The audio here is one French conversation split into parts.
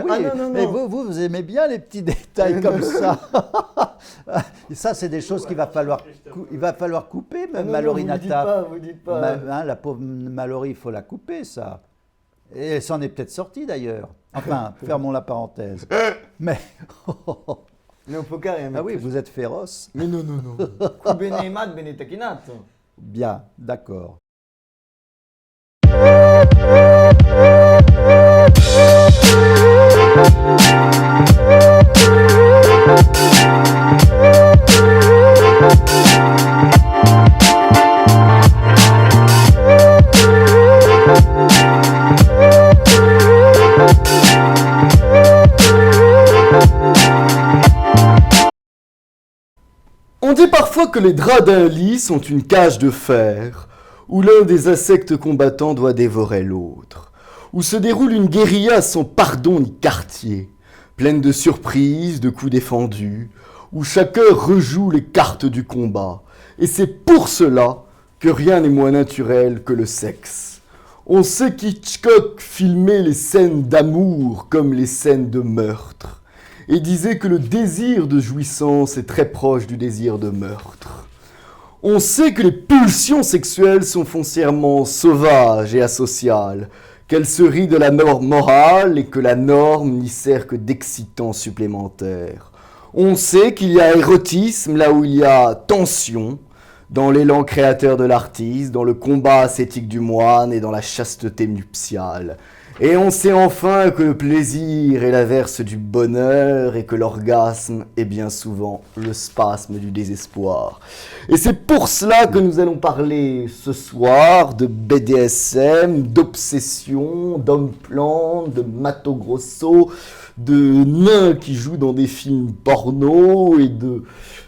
Oui, Ah non, non, mais non. vous aimez bien les petits détails comme ça. Et ça, c'est des choses qu'il va falloir, il va falloir couper, Ah même non, non, Mallory vous ne dites Nataf. pas, vous dites pas. La pauvre Mallory, il faut la couper, ça. Et elle s'en est peut-être sortie, d'ailleurs. Enfin, fermons la parenthèse. Mais, Mais on peut carrément. ah oui, vous êtes féroce. Mais non, non, non. Ku bene imat, bene takinat. Bien, d'accord. On dit parfois que les draps d'un lit sont une cage de fer, où l'un des insectes combattants doit dévorer l'autre, où se déroule une guérilla sans pardon ni quartier, pleine de surprises, de coups défendus, où chacun rejoue les cartes du combat. Et c'est pour cela que rien n'est moins naturel que le sexe. On sait qu'Hitchcock filmait les scènes d'amour comme les scènes de meurtre, et disait que le désir de jouissance est très proche du désir de meurtre. On sait que les pulsions sexuelles sont foncièrement sauvages et asociales, qu'elles se rient de la norme morale et que la norme n'y sert que d'excitant supplémentaire. On sait qu'il y a érotisme là où il y a tension, dans l'élan créateur de l'artiste, dans le combat ascétique du moine et dans la chasteté nuptiale. Et on sait enfin que le plaisir est l'averse du bonheur et que l'orgasme est bien souvent le spasme du désespoir. Et c'est pour cela que nous allons parler ce soir de BDSM, d'obsession, d'homme-plan, de Mato Grosso, de nains qui jouent dans des films porno et de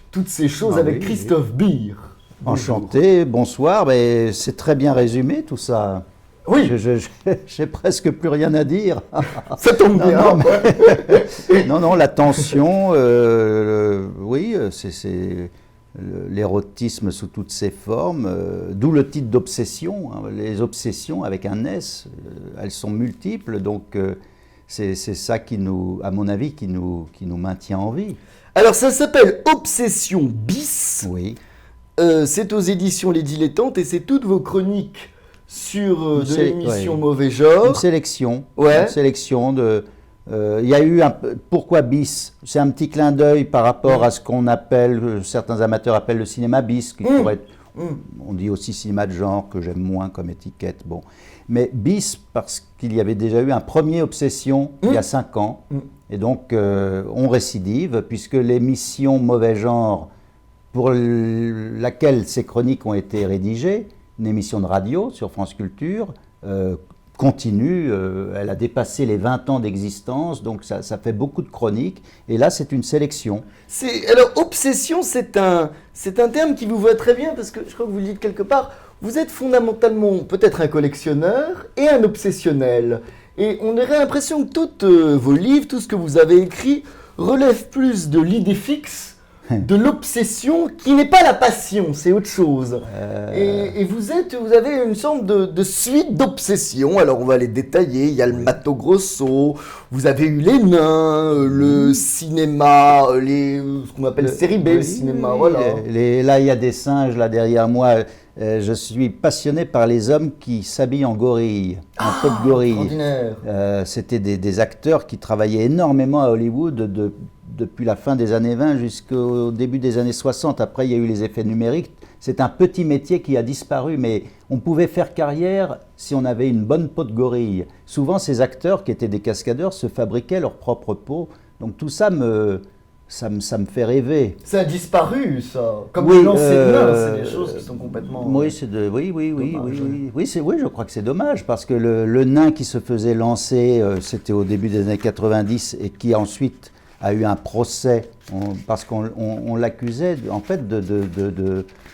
toutes ces choses avec Christophe Beer. Enchanté, bonsoir, mais c'est très bien résumé tout ça. Oui, J'ai presque plus rien à dire. ça tombe bien. Non, la tension, oui, c'est l'érotisme sous toutes ses formes, d'où le titre d'obsession. Hein. Les obsessions avec un S, elles sont multiples, donc c'est ça qui nous, à mon avis, qui nous maintient en vie. Alors ça s'appelle Obsession bis. Oui. C'est aux éditions Les Dilettantes et c'est toutes vos chroniques sur de l'émission ouais. Mauvais Genre. Une sélection. Ouais. Une sélection de. Il y a eu pourquoi bis? C'est un petit clin d'œil par rapport à ce qu'on appelle, certains amateurs appellent le cinéma bis, qui pourrait être, on dit aussi cinéma de genre, que j'aime moins comme étiquette. Bon. Mais bis, parce qu'il y avait déjà eu un premier Obsession il y a 5 ans, et donc on récidive, puisque l'émission Mauvais Genre, pour laquelle ces chroniques ont été rédigées, une émission de radio sur France Culture, continue, elle a dépassé les 20 ans d'existence, donc ça fait beaucoup de chroniques, et là c'est une sélection. Alors obsession, c'est un terme qui vous va très bien parce que je crois que vous le dites quelque part, vous êtes fondamentalement peut-être un collectionneur et un obsessionnel. Et on aurait l'impression que tous vos livres, tout ce que vous avez écrit, relève plus de l'idée fixe, de l'obsession, qui n'est pas la passion, c'est autre chose. Et vous avez une sorte de suite d'obsessions. Alors on va les détailler. Il y a le Mato Grosso, vous avez eu les nains, le cinéma, ce qu'on appelle série B, le cinéma, voilà. Là il y a des singes là derrière moi. Je suis passionné par les hommes qui s'habillent en gorille, en peau de gorille. C'était des acteurs qui travaillaient énormément à Hollywood depuis la fin des années 20 jusqu'au début des années 60. Après, il y a eu les effets numériques. C'est un petit métier qui a disparu, mais on pouvait faire carrière si on avait une bonne peau de gorille. Souvent, ces acteurs qui étaient des cascadeurs se fabriquaient leur propre peau. Donc tout ça me fait rêver. Ça a disparu, ça. Comme oui, le lancer de nain, c'est des choses qui sont complètement. Oui, je crois que c'est dommage parce que le nain qui se faisait lancer, c'était au début des années 90 et qui ensuite a eu un procès parce qu'on l'accusait en fait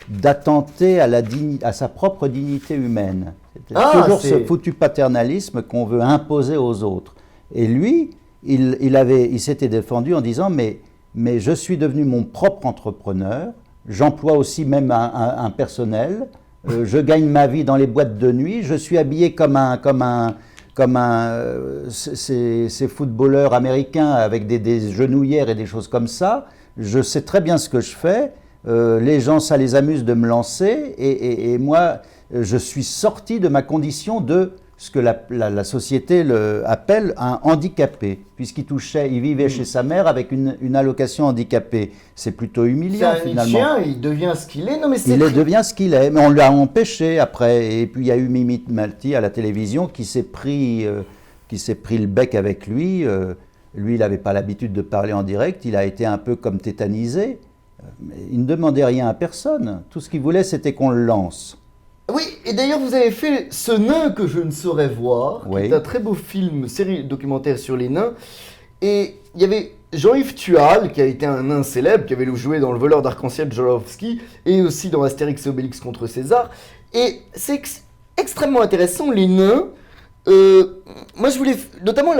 d'attenter à sa propre dignité humaine. C'était toujours ce foutu paternalisme qu'on veut imposer aux autres. Et lui, il s'était défendu en disant mais je suis devenu mon propre entrepreneur, j'emploie aussi même un personnel, je gagne ma vie dans les boîtes de nuit, je suis habillé comme un ces footballeurs américains avec des genouillères et des choses comme ça. Je sais très bien ce que je fais. Les gens, ça les amuse de me lancer. Et moi, je suis sorti de ma condition de ce que la société appelle un handicapé, puisqu'il vivait chez sa mère avec une allocation handicapée. C'est plutôt humiliant finalement. Chien, il devient ce qu'il est. Non, mais devient ce qu'il est, mais on l'a empêché après. Et puis il y a eu Mimi Malti à la télévision qui s'est pris le bec avec lui. Lui, il n'avait pas l'habitude de parler en direct. Il a été un peu comme tétanisé. Il ne demandait rien à personne. Tout ce qu'il voulait, c'était qu'on le lance. Oui, et d'ailleurs vous avez fait Ce nain que je ne saurais voir, oui. qui est un très beau film, série documentaire sur les nains. Et il y avait Jean-Yves Tual, qui a été un nain célèbre, qui avait joué dans Le voleur d'arc-en-ciel de Jodorowsky, et aussi dans Astérix et Obélix contre César. Et c'est extrêmement intéressant, les nains. Moi je voulais, notamment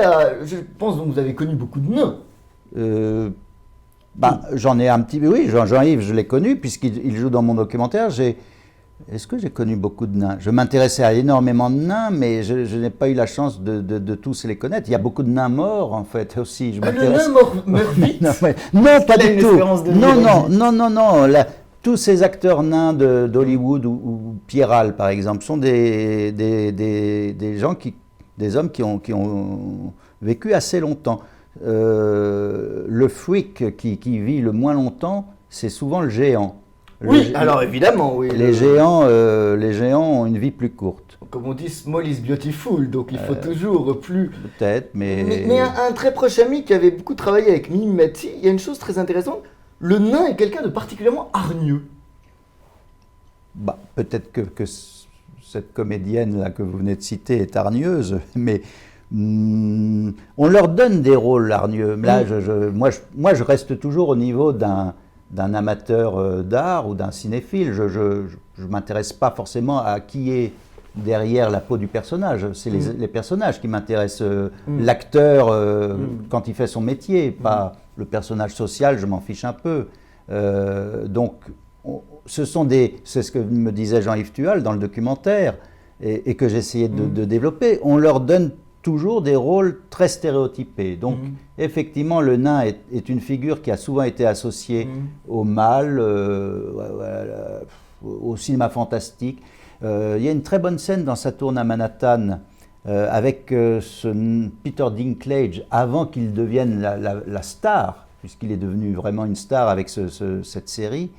je pense que vous avez connu beaucoup de nains. J'en ai un petit peu, oui, Jean-Yves, je l'ai connu, puisqu'il joue dans mon documentaire. Est-ce que j'ai connu beaucoup de nains? Je m'intéressais à énormément de nains, mais je n'ai pas eu la chance de tous les connaître. Il y a beaucoup de nains morts, en fait, aussi. Le nain meurt vite? Non, pas du tout. Non. Tous ces acteurs nains d'Hollywood ou Pierral, par exemple, sont des hommes qui ont vécu assez longtemps. Le freak qui vit le moins longtemps, c'est souvent le géant. Alors évidemment, oui. Les géants ont une vie plus courte. Comme on dit, small is beautiful, donc il faut toujours plus... Peut-être, mais... Mais un très proche ami qui avait beaucoup travaillé avec Mimi Malti, il y a une chose très intéressante, le nain est quelqu'un de particulièrement hargneux. Peut-être que cette comédienne-là que vous venez de citer est hargneuse, mais... on leur donne des rôles hargneux. Là, moi, je reste toujours au niveau d'un amateur d'art ou d'un cinéphile. Je ne m'intéresse pas forcément à qui est derrière la peau du personnage. C'est les personnages qui m'intéressent. L'acteur, quand il fait son métier, pas le personnage social, je m'en fiche un peu. Donc, c'est ce que me disait Jean-Yves Tual dans le documentaire et que j'essayais de développer. On leur donne toujours des rôles très stéréotypés. Donc, effectivement, le nain est une figure qui a souvent été associée au mal, au cinéma fantastique. Il y a une très bonne scène dans Saturne à Manhattan avec Peter Dinklage, avant qu'il devienne la star, puisqu'il est devenu vraiment une star avec cette série.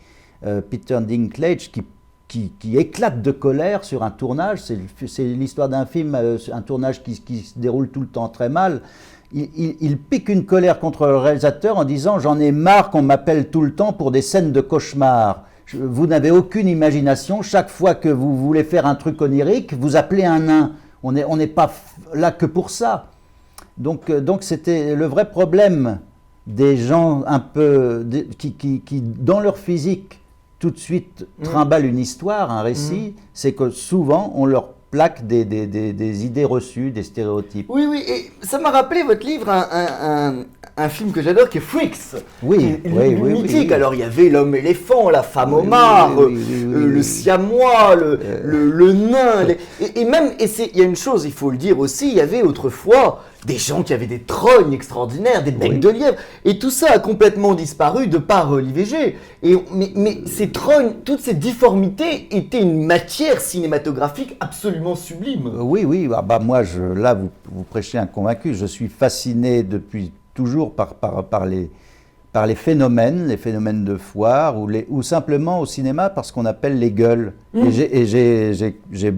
Peter Dinklage qui éclate de colère sur un tournage. C'est l'histoire d'un film, un tournage qui se déroule tout le temps très mal. Il pique une colère contre le réalisateur en disant « J'en ai marre qu'on m'appelle tout le temps pour des scènes de cauchemar. Vous n'avez aucune imagination. Chaque fois que vous voulez faire un truc onirique, vous appelez un nain. On n'est pas là que pour ça. » Donc c'était le vrai problème des gens un peu qui dans leur physique, tout de suite trimballe une histoire, un récit, c'est que souvent on leur plaque des idées reçues, des stéréotypes. Oui, et ça m'a rappelé votre livre, un film que j'adore qui est Freaks. Oui, mythique. Alors il y avait l'homme éléphant, la femme homard, le siamois, le nain. Et même, il y a une chose, il faut le dire aussi, il y avait autrefois des gens qui avaient des trognes extraordinaires, des becs de lièvre, et tout ça a complètement disparu de par l'IVG. Mais ces trognes, toutes ces difformités étaient une matière cinématographique absolument sublime. Oui, moi, là, vous prêchez un convaincu. Je suis fasciné depuis toujours par les phénomènes de foire, ou simplement au cinéma par ce qu'on appelle les gueules. Et j'ai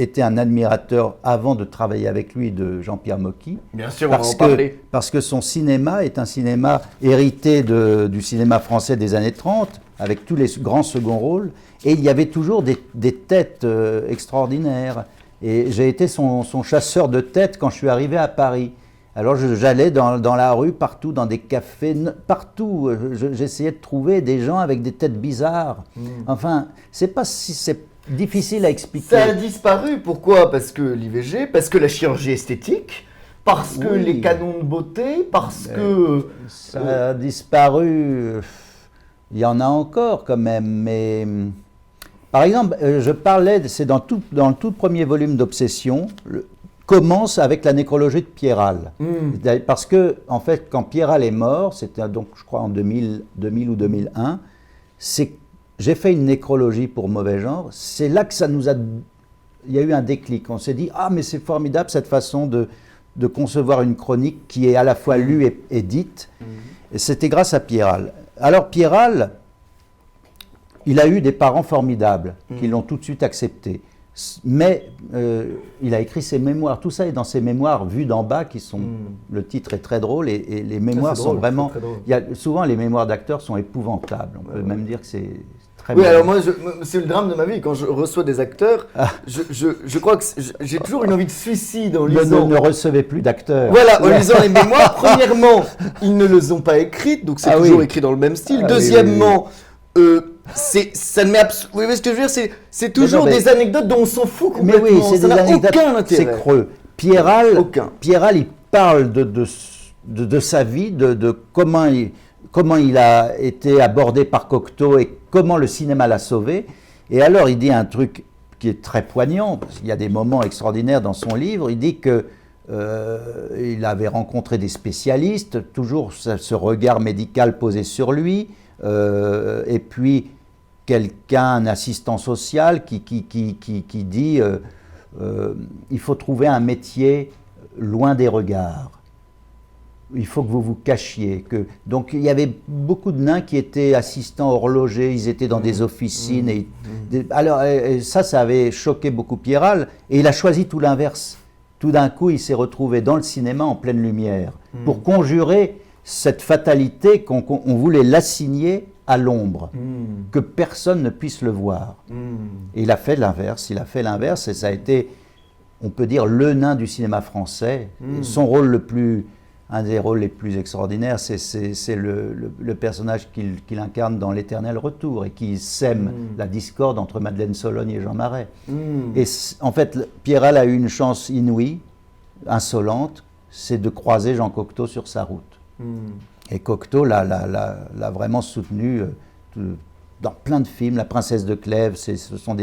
été un admirateur, avant de travailler avec lui, de Jean-Pierre Mocky. Bien sûr, on va en parler. Parce que son cinéma est un cinéma hérité du cinéma français des années 30, avec tous les grands seconds rôles, et il y avait toujours des têtes extraordinaires. Et j'ai été son chasseur de têtes quand je suis arrivé à Paris. Alors j'allais dans la rue, partout, dans des cafés, partout. J'essayais de trouver des gens avec des têtes bizarres. Enfin, c'est difficile à expliquer. Ça a disparu, pourquoi? Parce que l'IVG, parce que la chirurgie esthétique, parce que les canons de beauté, parce que... Ça a disparu, il y en a encore quand même, mais... Par exemple, je parlais, c'est dans le tout premier volume d'Obsession, commence avec la nécrologie de Pierral. Parce que, en fait, quand Pierral est mort, c'était donc, je crois, en 2000 ou 2001, j'ai fait une nécrologie pour Mauvais Genre. C'est là que il y a eu un déclic. On s'est dit, ah, mais c'est formidable cette façon de concevoir une chronique qui est à la fois lue et dite. Et c'était grâce à Pierral. Alors, Pierral, il a eu des parents formidables qui l'ont tout de suite accepté. Mais il a écrit ses mémoires. Tout ça est dans ses mémoires vues d'en bas, qui sont. Le titre est très drôle et les mémoires sont vraiment. Souvent, les mémoires d'acteurs sont épouvantables. On peut même dire que c'est très. Oui, alors moi, c'est le drame de ma vie. Quand je reçois des acteurs, je crois que j'ai toujours une envie de suicide en lisant. Ne recevez plus d'acteurs. Voilà, en lisant les mémoires. Premièrement, ils ne les ont pas écrites, donc c'est toujours écrit dans le même style. Deuxièmement. Ça ne met absolument. Oui, ce que je veux dire, c'est toujours des anecdotes dont on s'en fout complètement. Mais oui, c'est ça n'a aucun intérêt. C'est creux. Pierral, il parle de sa vie, de comment il a été abordé par Cocteau et comment le cinéma l'a sauvé. Et alors, il dit un truc qui est très poignant, parce qu'il y a des moments extraordinaires dans son livre. Il dit que il avait rencontré des spécialistes, toujours ce regard médical posé sur lui. Et puis un assistant social qui dit il faut trouver un métier loin des regards. Il faut que vous vous cachiez. Donc il y avait beaucoup de nains qui étaient assistants horlogers, ils étaient dans des officines. Alors ça avait choqué beaucoup Pierral, et il a choisi tout l'inverse. Tout d'un coup, il s'est retrouvé dans le cinéma en pleine lumière pour conjurer cette fatalité qu'on voulait l'assigner à l'ombre, que personne ne puisse le voir. Et il a fait l'inverse, et ça a été, on peut dire, le nain du cinéma français. Son rôle un des rôles les plus extraordinaires, c'est le personnage qu'il incarne dans L'Éternel Retour, et qui sème la discorde entre Madeleine Sologne et Jean Marais. Et en fait, Pierral a eu une chance inouïe, insolente, c'est de croiser Jean Cocteau sur sa route. Et Cocteau l'a vraiment soutenu dans plein de films. La Princesse de Clèves, ce sont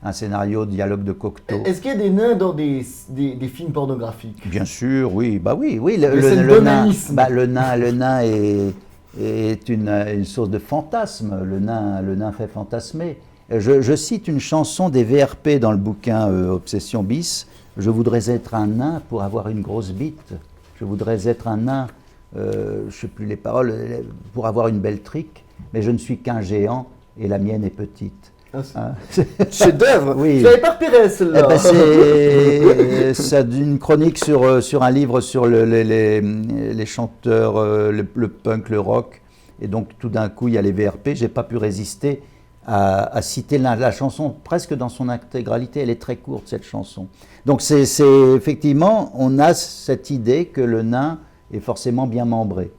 un scénario, dialogue de Cocteau. Est-ce qu'il y a des nains dans des films pornographiques? Bien sûr, oui. Bah oui. Le nain est une source de fantasme. Le nain fait fantasmer. Je cite une chanson des VRP dans le bouquin Obsession bis. Je voudrais être un nain pour avoir une grosse bite. Je voudrais être un nain. Je ne sais plus les paroles, pour avoir une belle trique, mais je ne suis qu'un géant et la mienne est petite. Chef-d'œuvre. Oui. Je n'avais pas repéré celle-là. C'est une chronique sur un livre sur les chanteurs, le punk, le rock. Et donc tout d'un coup, il y a les VRP. Je n'ai pas pu résister à citer la chanson presque dans son intégralité. Elle est très courte, cette chanson. Donc c'est effectivement, on a cette idée que le nain est forcément bien membré.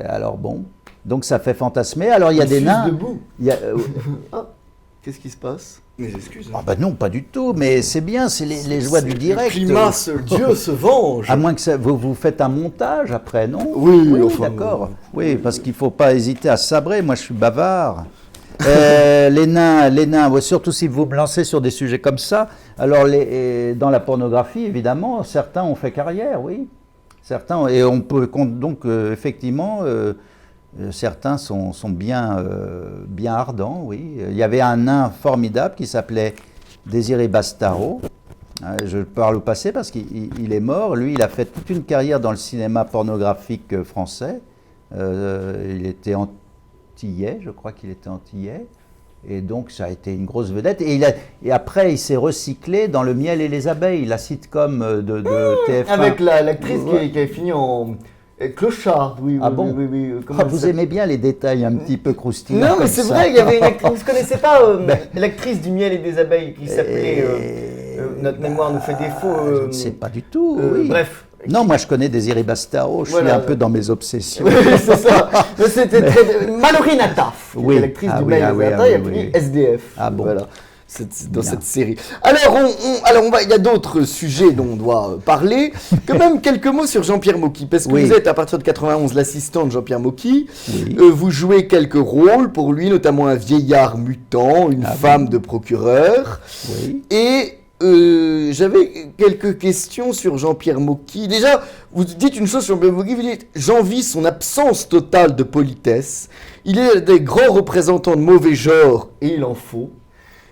Alors bon, donc ça fait fantasmer. Alors il y a des nains. Debout. Qu'est-ce qui se passe? Mes excuses. Ah bah non, pas du tout, mais c'est bien, c'est les joies du direct. Climat, Dieu se venge. À moins que vous faites un montage après, non? Oui, d'accord. Oui, parce qu'il ne faut pas hésiter à sabrer. Moi, je suis bavard. Les nains, surtout si vous me lancez sur des sujets comme ça. Alors, dans la pornographie, évidemment, certains ont fait carrière, oui. Certains, et on peut donc effectivement, certains sont bien ardents, oui. Il y avait un nain formidable qui s'appelait Désiré Bastaro. Je parle au passé parce qu'il est mort. Lui, il a fait toute une carrière dans le cinéma pornographique français. Il était antillais, je crois qu'il était antillais. Et donc, ça a été une grosse vedette. Et après, il s'est recyclé dans Le Miel et les Abeilles, la sitcom de TF1. Avec l'actrice qui avait fini en Clochard. Oui, ah bon oui. Vous aimez bien les détails un petit peu croustillants. Non, mais c'est vrai, il y avait une actrice. Vous ne connaissez pas l'actrice du Miel et des Abeilles qui s'appelait Notre mémoire nous fait défaut. Je ne sais pas du tout. Oui. Bref. Non, moi je connais Désiré Bastaro, je suis un peu dans mes obsessions. Oui, c'est ça. C'était Mallory Nataf, qui était l'actrice du Miel et des Abeilles, a pris SDF. Ah bon. Voilà. Dans cette série. Alors, il y a d'autres sujets dont on doit parler. Quand même, quelques mots sur Jean-Pierre Mocky, parce que vous êtes, à partir de 91, l'assistant de Jean-Pierre Mocky. Oui. Vous jouez quelques rôles pour lui, notamment un vieillard mutant, une femme de procureur. Oui. Et j'avais quelques questions sur Jean-Pierre Mocky. Déjà, vous dites une chose sur Jean-Pierre Mocky, vous dites « J'envie son absence totale de politesse. Il est des grands représentants de mauvais genre, et il en faut. »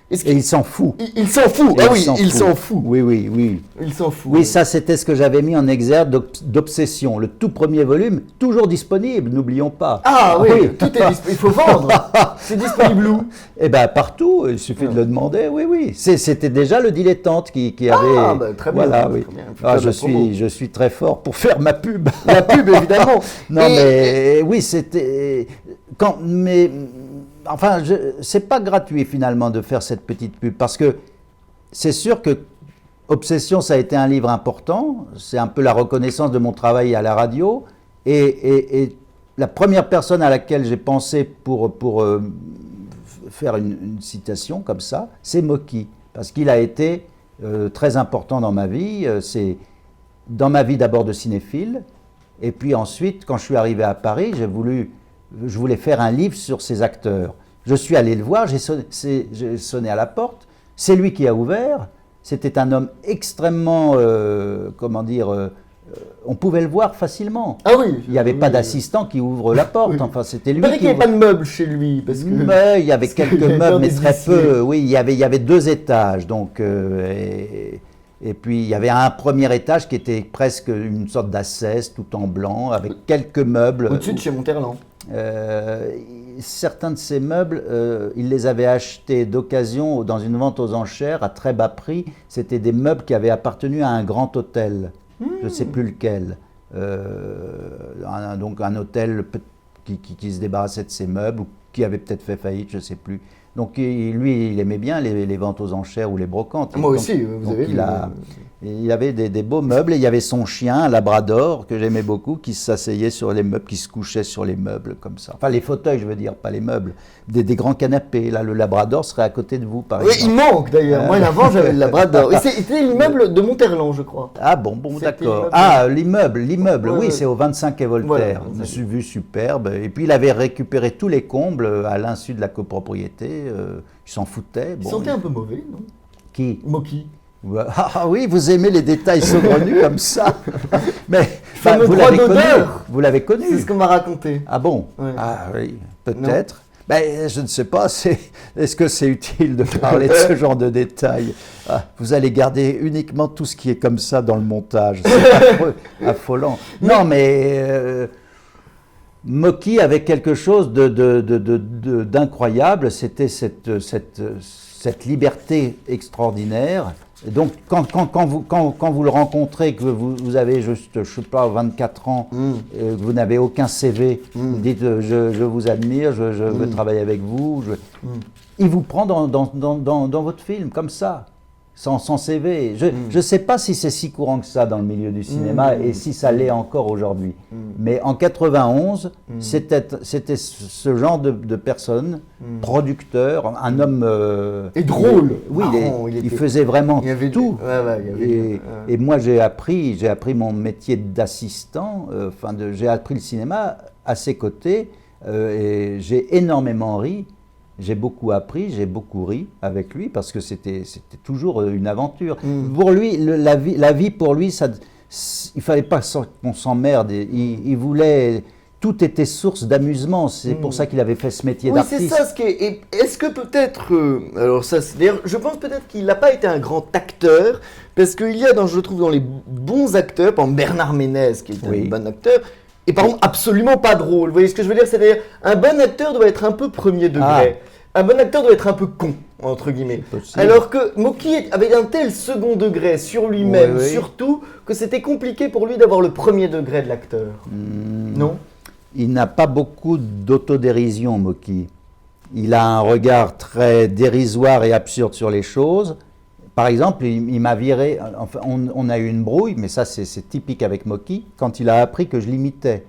Et il s'en fout. Il s'en fout. Ah oui, il s'en fout. Oui, oui, oui. Il s'en fout. Oui, ça c'était ce que j'avais mis en exergue d'Obsession. Le tout premier volume, toujours disponible, n'oublions pas. Ah oui, tout est disponible. Il faut vendre. C'est disponible où? Eh bien, partout, il suffit de le demander, oui, oui. C'était déjà le dilettante qui avait... Ah, bah, très bien. Voilà, oui. Très bien. Ah, je suis très fort pour faire ma pub. La pub, évidemment. Non, mais oui, c'était... Mais... Enfin, c'est pas gratuit finalement de faire cette petite pub, parce que c'est sûr que Obsession, ça a été un livre important, c'est un peu la reconnaissance de mon travail à la radio, et la première personne à laquelle j'ai pensé pour faire une citation comme ça, c'est Mocky, parce qu'il a été très important dans ma vie, c'est dans ma vie d'abord de cinéphile, et puis ensuite, quand je suis arrivé à Paris, je voulais faire un livre sur ces acteurs. Je suis allé le voir, j'ai sonné à la porte, c'est lui qui a ouvert, c'était un homme extrêmement, on pouvait le voir facilement. Ah oui. Il n'y avait pas d'assistant qui ouvre la porte, enfin c'était lui qui... Il n'y avait pas de meubles chez lui, parce que... Mais il y avait quelques meubles, mais très peu, oui, il y avait 2 étages, donc... Et puis, il y avait un premier étage qui était presque une sorte d'assesse, tout en blanc, avec quelques meubles. Au-dessus de chez Monterland. Certains de ces meubles, il les avait achetés d'occasion dans une vente aux enchères à très bas prix. C'était des meubles qui avaient appartenu à un grand hôtel, je ne sais plus lequel. Donc un hôtel qui se débarrassait de ses meubles, ou qui avait peut-être fait faillite, je ne sais plus. Donc lui, il aimait bien les ventes aux enchères ou les brocantes. Moi aussi, vous avez vu. Il avait des beaux meubles, et il y avait son chien, un labrador, que j'aimais beaucoup, qui s'asseyait sur les meubles, qui se couchait sur les meubles, comme ça. Enfin, les fauteuils, je veux dire, pas les meubles. Des grands canapés. Là, le labrador serait à côté de vous, par exemple. Oui, il manque, d'ailleurs. Moi, avant, j'avais le labrador. C'était l'immeuble de Monterland, je crois. Ah bon, d'accord. Ah, l'immeuble, oui, ouais. C'est au 25 et Voltaire. Voilà, Vue superbe. Et puis, il avait récupéré tous les combles à l'insu de la copropriété. Il s'en foutait. Il sentait un peu mauvais, non? Qui? Mocky. Ah oui, vous aimez les détails saugrenus comme ça. Mais vous l'avez connu. C'est ce qu'on m'a raconté. Ah bon? Ouais. Ah oui, peut-être. Ben, je ne sais pas, est-ce que c'est utile de parler de ce genre de détails? Vous allez garder uniquement tout ce qui est comme ça dans le montage. C'est affolant. Non, mais Mocky avait quelque chose d'incroyable. C'était cette liberté extraordinaire. Et donc, quand vous le rencontrez, que vous avez juste, je ne sais pas, 24 ans, que vous n'avez aucun CV, vous dites je vous admire, je veux travailler avec vous, il vous prend dans votre film, comme ça, sans CV. Je ne sais pas si c'est si courant que ça dans le milieu du cinéma et si ça l'est encore aujourd'hui. Mais en 91, c'était ce genre de personne, producteur, un homme... et drôle. Oui, il faisait vraiment tout. Et moi, j'ai appris mon métier d'assistant, j'ai appris le cinéma à ses côtés, et j'ai énormément ri. J'ai beaucoup appris, j'ai beaucoup ri avec lui, parce que c'était toujours une aventure. Pour lui, la vie pour lui, il ne fallait pas qu'on s'emmerde. Il voulait... Tout était source d'amusement. C'est pour ça qu'il avait fait ce métier d'artiste. Oui, c'est ça ce qui est... Est-ce que peut-être... alors ça, d'ailleurs, je pense peut-être qu'il n'a pas été un grand acteur, parce qu'il y a, je trouve, dans les bons acteurs, par exemple Bernard Ménez, qui est un bon acteur, et par contre absolument pas drôle. Vous voyez ce que je veux dire? C'est-à-dire, un bon acteur doit être un peu premier degré. Un bon acteur doit être un peu con, entre guillemets. Alors que Mocky avait un tel second degré sur lui-même, surtout, que c'était compliqué pour lui d'avoir le premier degré de l'acteur. Non? Il n'a pas beaucoup d'autodérision, Mocky. Il a un regard très dérisoire et absurde sur les choses. Par exemple, il m'a viré, enfin, on a eu une brouille, mais ça c'est typique avec Mocky, quand il a appris que je l'imitais.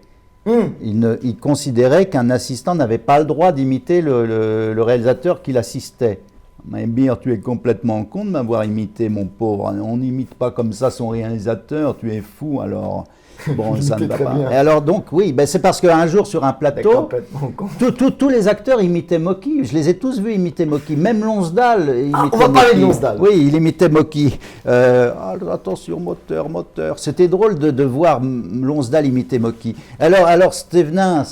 Il considérait qu'un assistant n'avait pas le droit d'imiter le réalisateur qui l'assistait. Mbir, tu es complètement con de m'avoir imité, mon pauvre. On n'imite pas comme ça son réalisateur, tu es fou alors. Bon, ça ne va très pas. bien. Et alors donc, oui, ben c'est parce qu'un jour sur un T'as plateau, complètement con. tous les acteurs imitaient Mocky. Je les ai tous vus imiter Mocky. Même Lonsdale imitait on va parler de Mocky. Lonsdale. Oui, il imitait Mocky. Attention, moteur. C'était drôle de voir Lonsdale imiter Mocky. Alors Stévenin,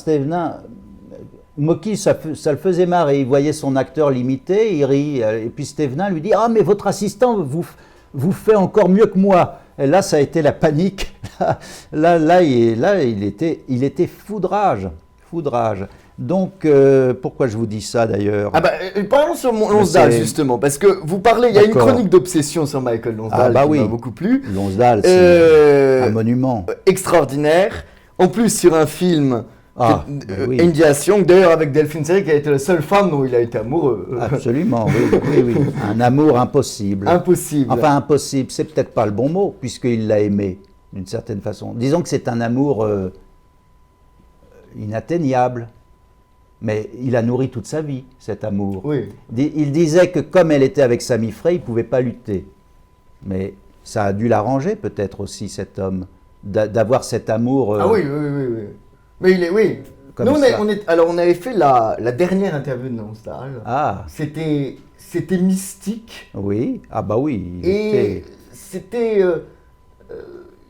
Mocky, ça le faisait marrer. Il voyait son acteur l'imiter, il rit. Et puis Stévenin lui dit « Ah, mais votre assistant vous fait encore mieux que moi !» Et là, ça a été la panique. Là, il était foudrage. Donc, pourquoi je vous dis ça d'ailleurs? Parlons sur Lonsdale justement, parce que vous parlez, il y a une D'accord. chronique d'obsession sur Michael Lonsdale qui m'a beaucoup plu. Lonsdale, c'est un monument. Extraordinaire. En plus, sur un film Oui. India Young, d'ailleurs avec Delphine Seyrig, qui a été la seule femme dont il a été amoureux. Absolument, oui. Un amour impossible. Impossible. Enfin, impossible, c'est peut-être pas le bon mot, puisqu'il l'a aimé, d'une certaine façon. Disons que c'est un amour inatteignable. Mais il a nourri toute sa vie, cet amour. Oui. Il disait que comme elle était avec Sami Frey, il ne pouvait pas lutter. Mais ça a dû l'arranger peut-être aussi, cet homme, d'avoir cet amour. Oui. Mais oui. Comme Nous, ça. on avait fait la dernière interview de Lonsdale. Ah, C'était mystique. oui. Ah bah oui. Et c'était...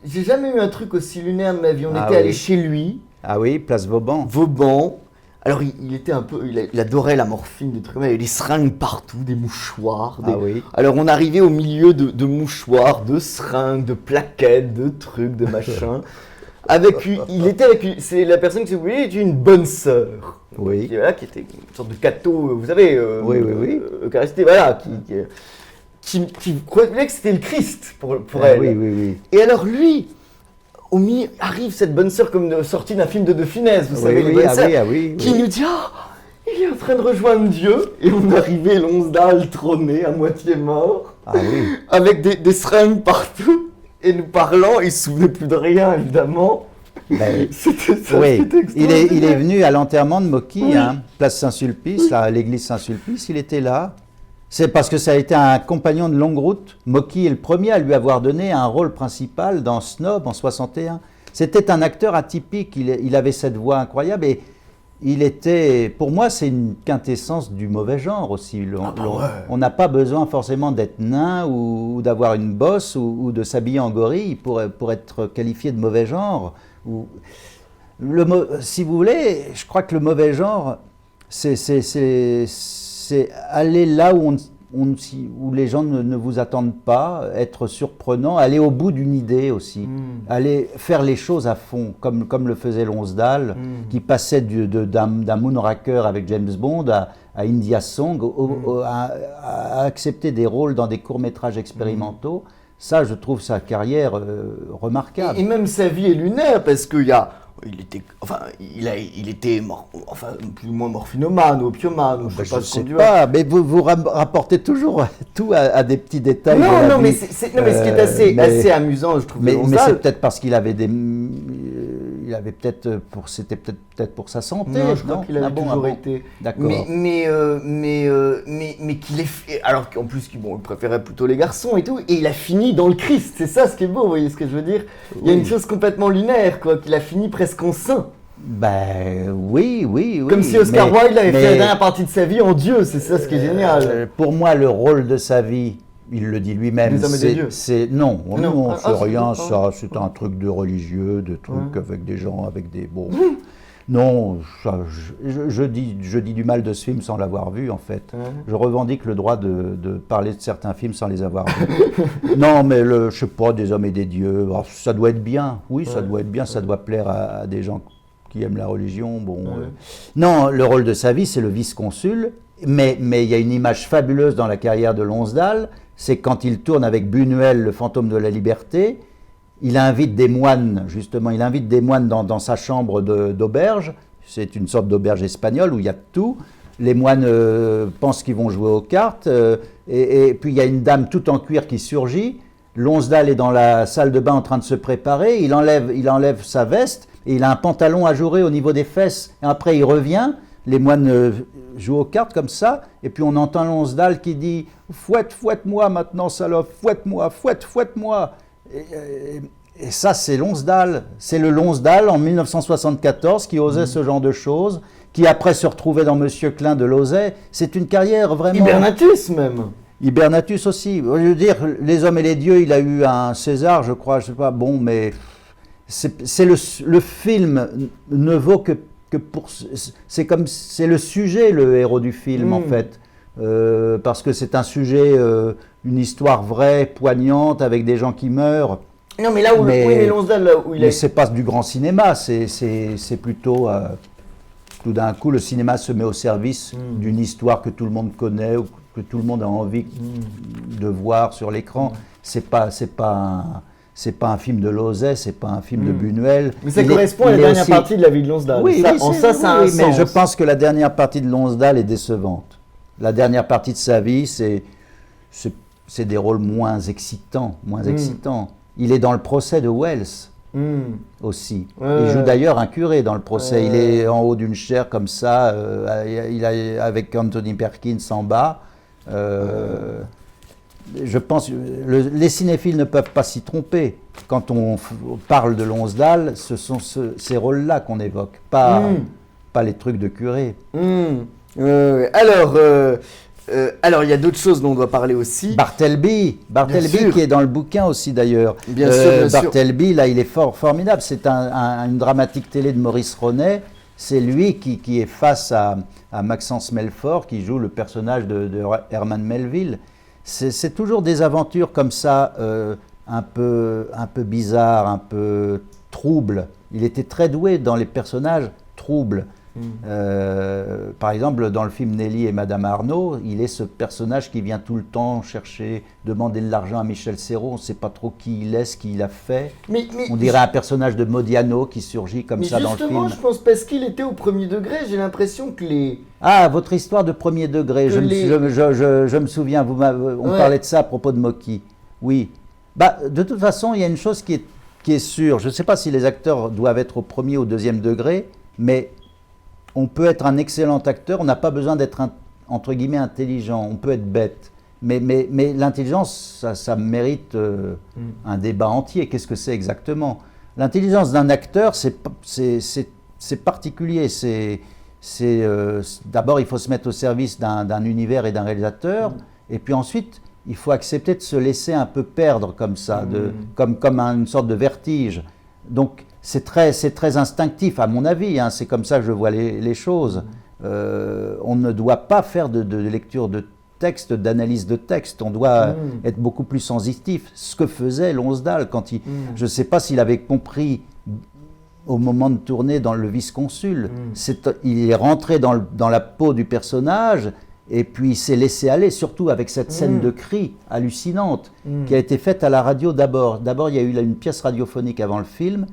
j'ai jamais eu un truc aussi lunaire de ma vie. On était allé chez lui. Ah oui, place Vauban. Alors, il était un peu... Il adorait la morphine, des trucs. Il y avait des seringues partout, des mouchoirs. Ah oui. Alors, on arrivait au milieu de mouchoirs, de seringues, de plaquettes, de trucs, de machins. C'est la personne qui s'est voulu être une bonne sœur. Oui. Qui était une sorte de cateau, vous savez, Oui. Eucharistie, voilà, qui croyait que c'était le Christ pour elle. Oui. Et alors lui, au milieu, arrive cette bonne sœur comme sortie d'un film de Funès, vous savez, les bonnes sœurs, qui nous dit il est en train de rejoindre Dieu, et on arrivait Lonsdale trôné, à moitié mort, avec des seringues partout. Et nous parlant, il ne se souvenait plus de rien, évidemment. C'était il est venu à l'enterrement de Mocky, place Saint-Sulpice, l'église Saint-Sulpice, il était là. C'est parce que ça a été un compagnon de longue route. Mocky est le premier à lui avoir donné un rôle principal dans Snob en 61. C'était un acteur atypique, il avait cette voix incroyable et il était, pour moi, c'est une quintessence du mauvais genre aussi. On n'a pas besoin forcément d'être nain ou d'avoir une bosse ou de s'habiller en gorille pour être qualifié de mauvais genre. Si vous voulez, je crois que le mauvais genre, c'est aller là où les gens ne vous attendent pas, être surprenant, aller au bout d'une idée aussi, aller faire les choses à fond, comme le faisait Lonsdale, qui passait d'un Moonraker avec James Bond à India Song, à accepter des rôles dans des courts-métrages expérimentaux. Ça, je trouve sa carrière remarquable. Et même sa vie est lunaire, parce qu'il était plus ou moins morphinomane, opiomane, ou je sais pas, mais vous rapportez toujours tout à des petits détails. Non, mais ce qui est assez amusant, je trouve. Mais c'est peut-être parce qu'il avait c'était peut-être pour sa santé. Non, je crois qu'il avait toujours été. D'accord. Mais qu'il est fait, alors qu'en plus, il préférait plutôt les garçons et tout, et il a fini dans le Christ. C'est ça ce qui est beau, vous voyez ce que je veux dire? Il y a une chose complètement lunaire, quoi, qu'il a fini presque en saint. Oui. Comme si Oscar Wilde avait fait la dernière partie de sa vie en Dieu, c'est ça ce qui est génial. Pour moi, le rôle de sa vie, il le dit lui-même, c'est non, c'est rien, ça, c'est un truc de religieux, de trucs avec des gens, avec des beaux. Non, je dis du mal de ce film sans l'avoir vu, en fait. Je revendique le droit de parler de certains films sans les avoir vus. Non, mais je sais pas, Des hommes et des dieux, ça doit être bien. Oui, ça doit être bien, ça doit plaire à des gens qui aiment la religion. Non, le rôle de sa vie, c'est le vice-consul. Mais il y a une image fabuleuse dans la carrière de Lonsdale, c'est quand il tourne avec Buñuel, le fantôme de la liberté. Il invite des moines, justement, dans sa chambre d'auberge. C'est une sorte d'auberge espagnole où il y a tout. Les moines pensent qu'ils vont jouer aux cartes. Et puis il y a une dame tout en cuir qui surgit. Lonsdale est dans la salle de bain en train de se préparer. Il enlève sa veste et il a un pantalon ajouré au niveau des fesses. Et après il revient. Les moines jouent aux cartes comme ça. Et puis on entend Lonsdale qui dit « Fouette-moi maintenant, salope, fouette-moi, fouette-moi ». Et ça, c'est Lonsdale. C'est le Lonsdale en 1974 qui osait ce genre de choses, qui après se retrouvait dans Monsieur Klein de Lauzet. C'est une carrière vraiment... Hibernatus même. Hibernatus aussi. Je veux dire, Les Hommes et les Dieux, il a eu un César, je crois, je sais pas, bon, mais c'est le film ne vaut que pour... C'est le sujet, le héros du film, en fait. Parce que c'est un sujet, une histoire vraie, poignante, avec des gens qui meurent. Non, mais là où Lonsdale, là où il est... Mais c'est pas du grand cinéma, c'est plutôt... tout d'un coup, le cinéma se met au service d'une histoire que tout le monde connaît, ou que tout le monde a envie de voir sur l'écran. C'est pas un film de Lauzet, c'est pas un film de Buñuel. Mais ça correspond à la dernière partie de la vie de Lonsdale. Oui, ça a un sens. Mais je pense que la dernière partie de Lonsdale est décevante. La dernière partie de sa vie, c'est des rôles moins excitants. Il est dans le procès de Wells aussi. Il joue d'ailleurs un curé dans le procès. Il est en haut d'une chaire comme ça, avec Anthony Perkins en bas. Je pense les cinéphiles ne peuvent pas s'y tromper. Quand on parle de Lonsdale, ce sont ces rôles-là qu'on évoque, pas les trucs de curé. Alors, il y a d'autres choses dont on doit parler aussi. Bartleby qui est dans le bouquin aussi d'ailleurs. Bien sûr. Bartleby, là, il est formidable. C'est une dramatique télé de Maurice Ronet. C'est lui qui est face à Maxence Melfort, qui joue le personnage de Herman Melville. C'est toujours des aventures comme ça, un peu bizarres, un peu troubles. Il était très doué dans les personnages troubles. Par exemple, dans le film Nelly et Madame Arnaud, il est ce personnage qui vient tout le temps demander de l'argent à Michel Serrault. On ne sait pas trop qui il est, ce qu'il a fait. On dirait un personnage de Modiano qui surgit comme ça dans le film. Justement, je pense parce qu'il était au premier degré, j'ai l'impression que les... Ah, votre histoire de premier degré, je me souviens, on parlait de ça à propos de Mocky. Oui. De toute façon, il y a une chose qui est sûre. Je ne sais pas si les acteurs doivent être au premier ou au deuxième degré, mais... On peut être un excellent acteur, on n'a pas besoin d'être entre guillemets intelligent, on peut être bête. Mais l'intelligence, ça mérite un débat entier. Qu'est-ce que c'est exactement? L'intelligence d'un acteur, c'est particulier. D'abord, il faut se mettre au service d'un univers et d'un réalisateur, et puis ensuite, il faut accepter de se laisser un peu perdre comme ça, comme une sorte de vertige. Donc, c'est très instinctif, à mon avis, c'est comme ça que je vois les choses. On ne doit pas faire de lecture de texte, d'analyse de texte, on doit être beaucoup plus sensitif. Ce que faisait Lonsdale quand je ne sais pas s'il avait compris au moment de tourner dans Le Vice-Consul. Il est rentré dans la peau du personnage et puis il s'est laissé aller, surtout avec cette scène de cri hallucinante qui a été faite à la radio d'abord. D'abord, il y a eu une pièce radiophonique avant le film.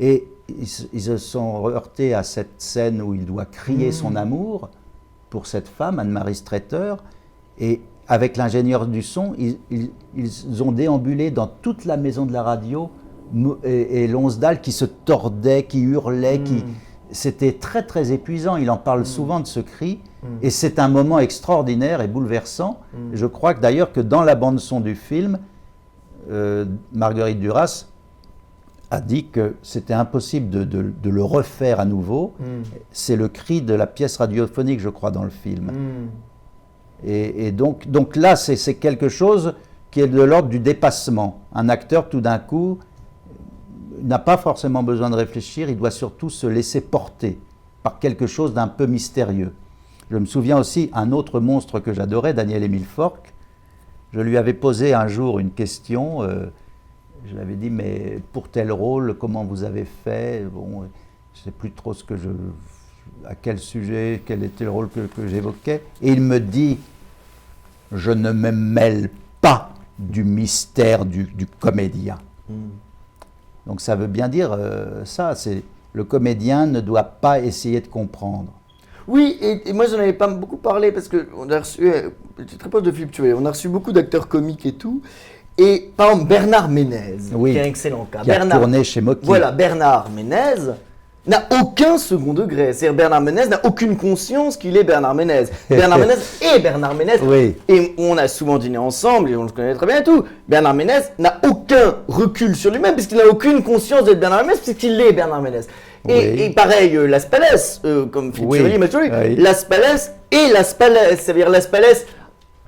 Et ils se sont heurtés à cette scène où il doit crier son amour pour cette femme, Anne-Marie Streeter. Et avec l'ingénieur du son, ils ont déambulé dans toute la maison de la radio. Et Lonsdale qui se tordait, qui hurlait, c'était très très épuisant. Il en parle souvent de ce cri. Et c'est un moment extraordinaire et bouleversant. Je crois que d'ailleurs que dans la bande-son du film, Marguerite Duras a dit que c'était impossible de le refaire à nouveau. C'est le cri de la pièce radiophonique, je crois, dans le film. Et donc là, c'est quelque chose qui est de l'ordre du dépassement. Un acteur, tout d'un coup, n'a pas forcément besoin de réfléchir, il doit surtout se laisser porter par quelque chose d'un peu mystérieux. Je me souviens aussi un autre monstre que j'adorais, Daniel-Émile Forck. Je lui avais posé un jour une question... Je lui avais dit, mais pour tel rôle, comment vous avez fait? Bon, je ne sais plus trop à quel sujet, quel était le rôle que j'évoquais. Et il me dit, je ne me mêle pas du mystère du comédien. Donc ça veut bien dire ça, le comédien ne doit pas essayer de comprendre. Oui, et moi j'en avais pas beaucoup parlé parce qu'on a reçu, j'étais très proche de Philippe Thuet, on a reçu beaucoup d'acteurs comiques et tout. Et par exemple, Bernard Ménez, qui est un excellent cas. Qui a tourné chez Mocky. Voilà, Bernard Ménez, n'a aucun second degré. C'est-à-dire Bernard Ménez n'a aucune conscience qu'il est Bernard Ménez. Bernard Ménez est Bernard Ménez. Oui. Et on a souvent dîné ensemble et on le connaît très bien et tout. Bernard Ménez n'a aucun recul sur lui-même puisqu'il n'a aucune conscience d'être Bernard Ménez puisqu'il est Bernard Ménez. Et pareil, Las Palais, comme Philippe Chevalier m'a toujours dit, Las Palais est Las Palais. C'est-à-dire Las Palais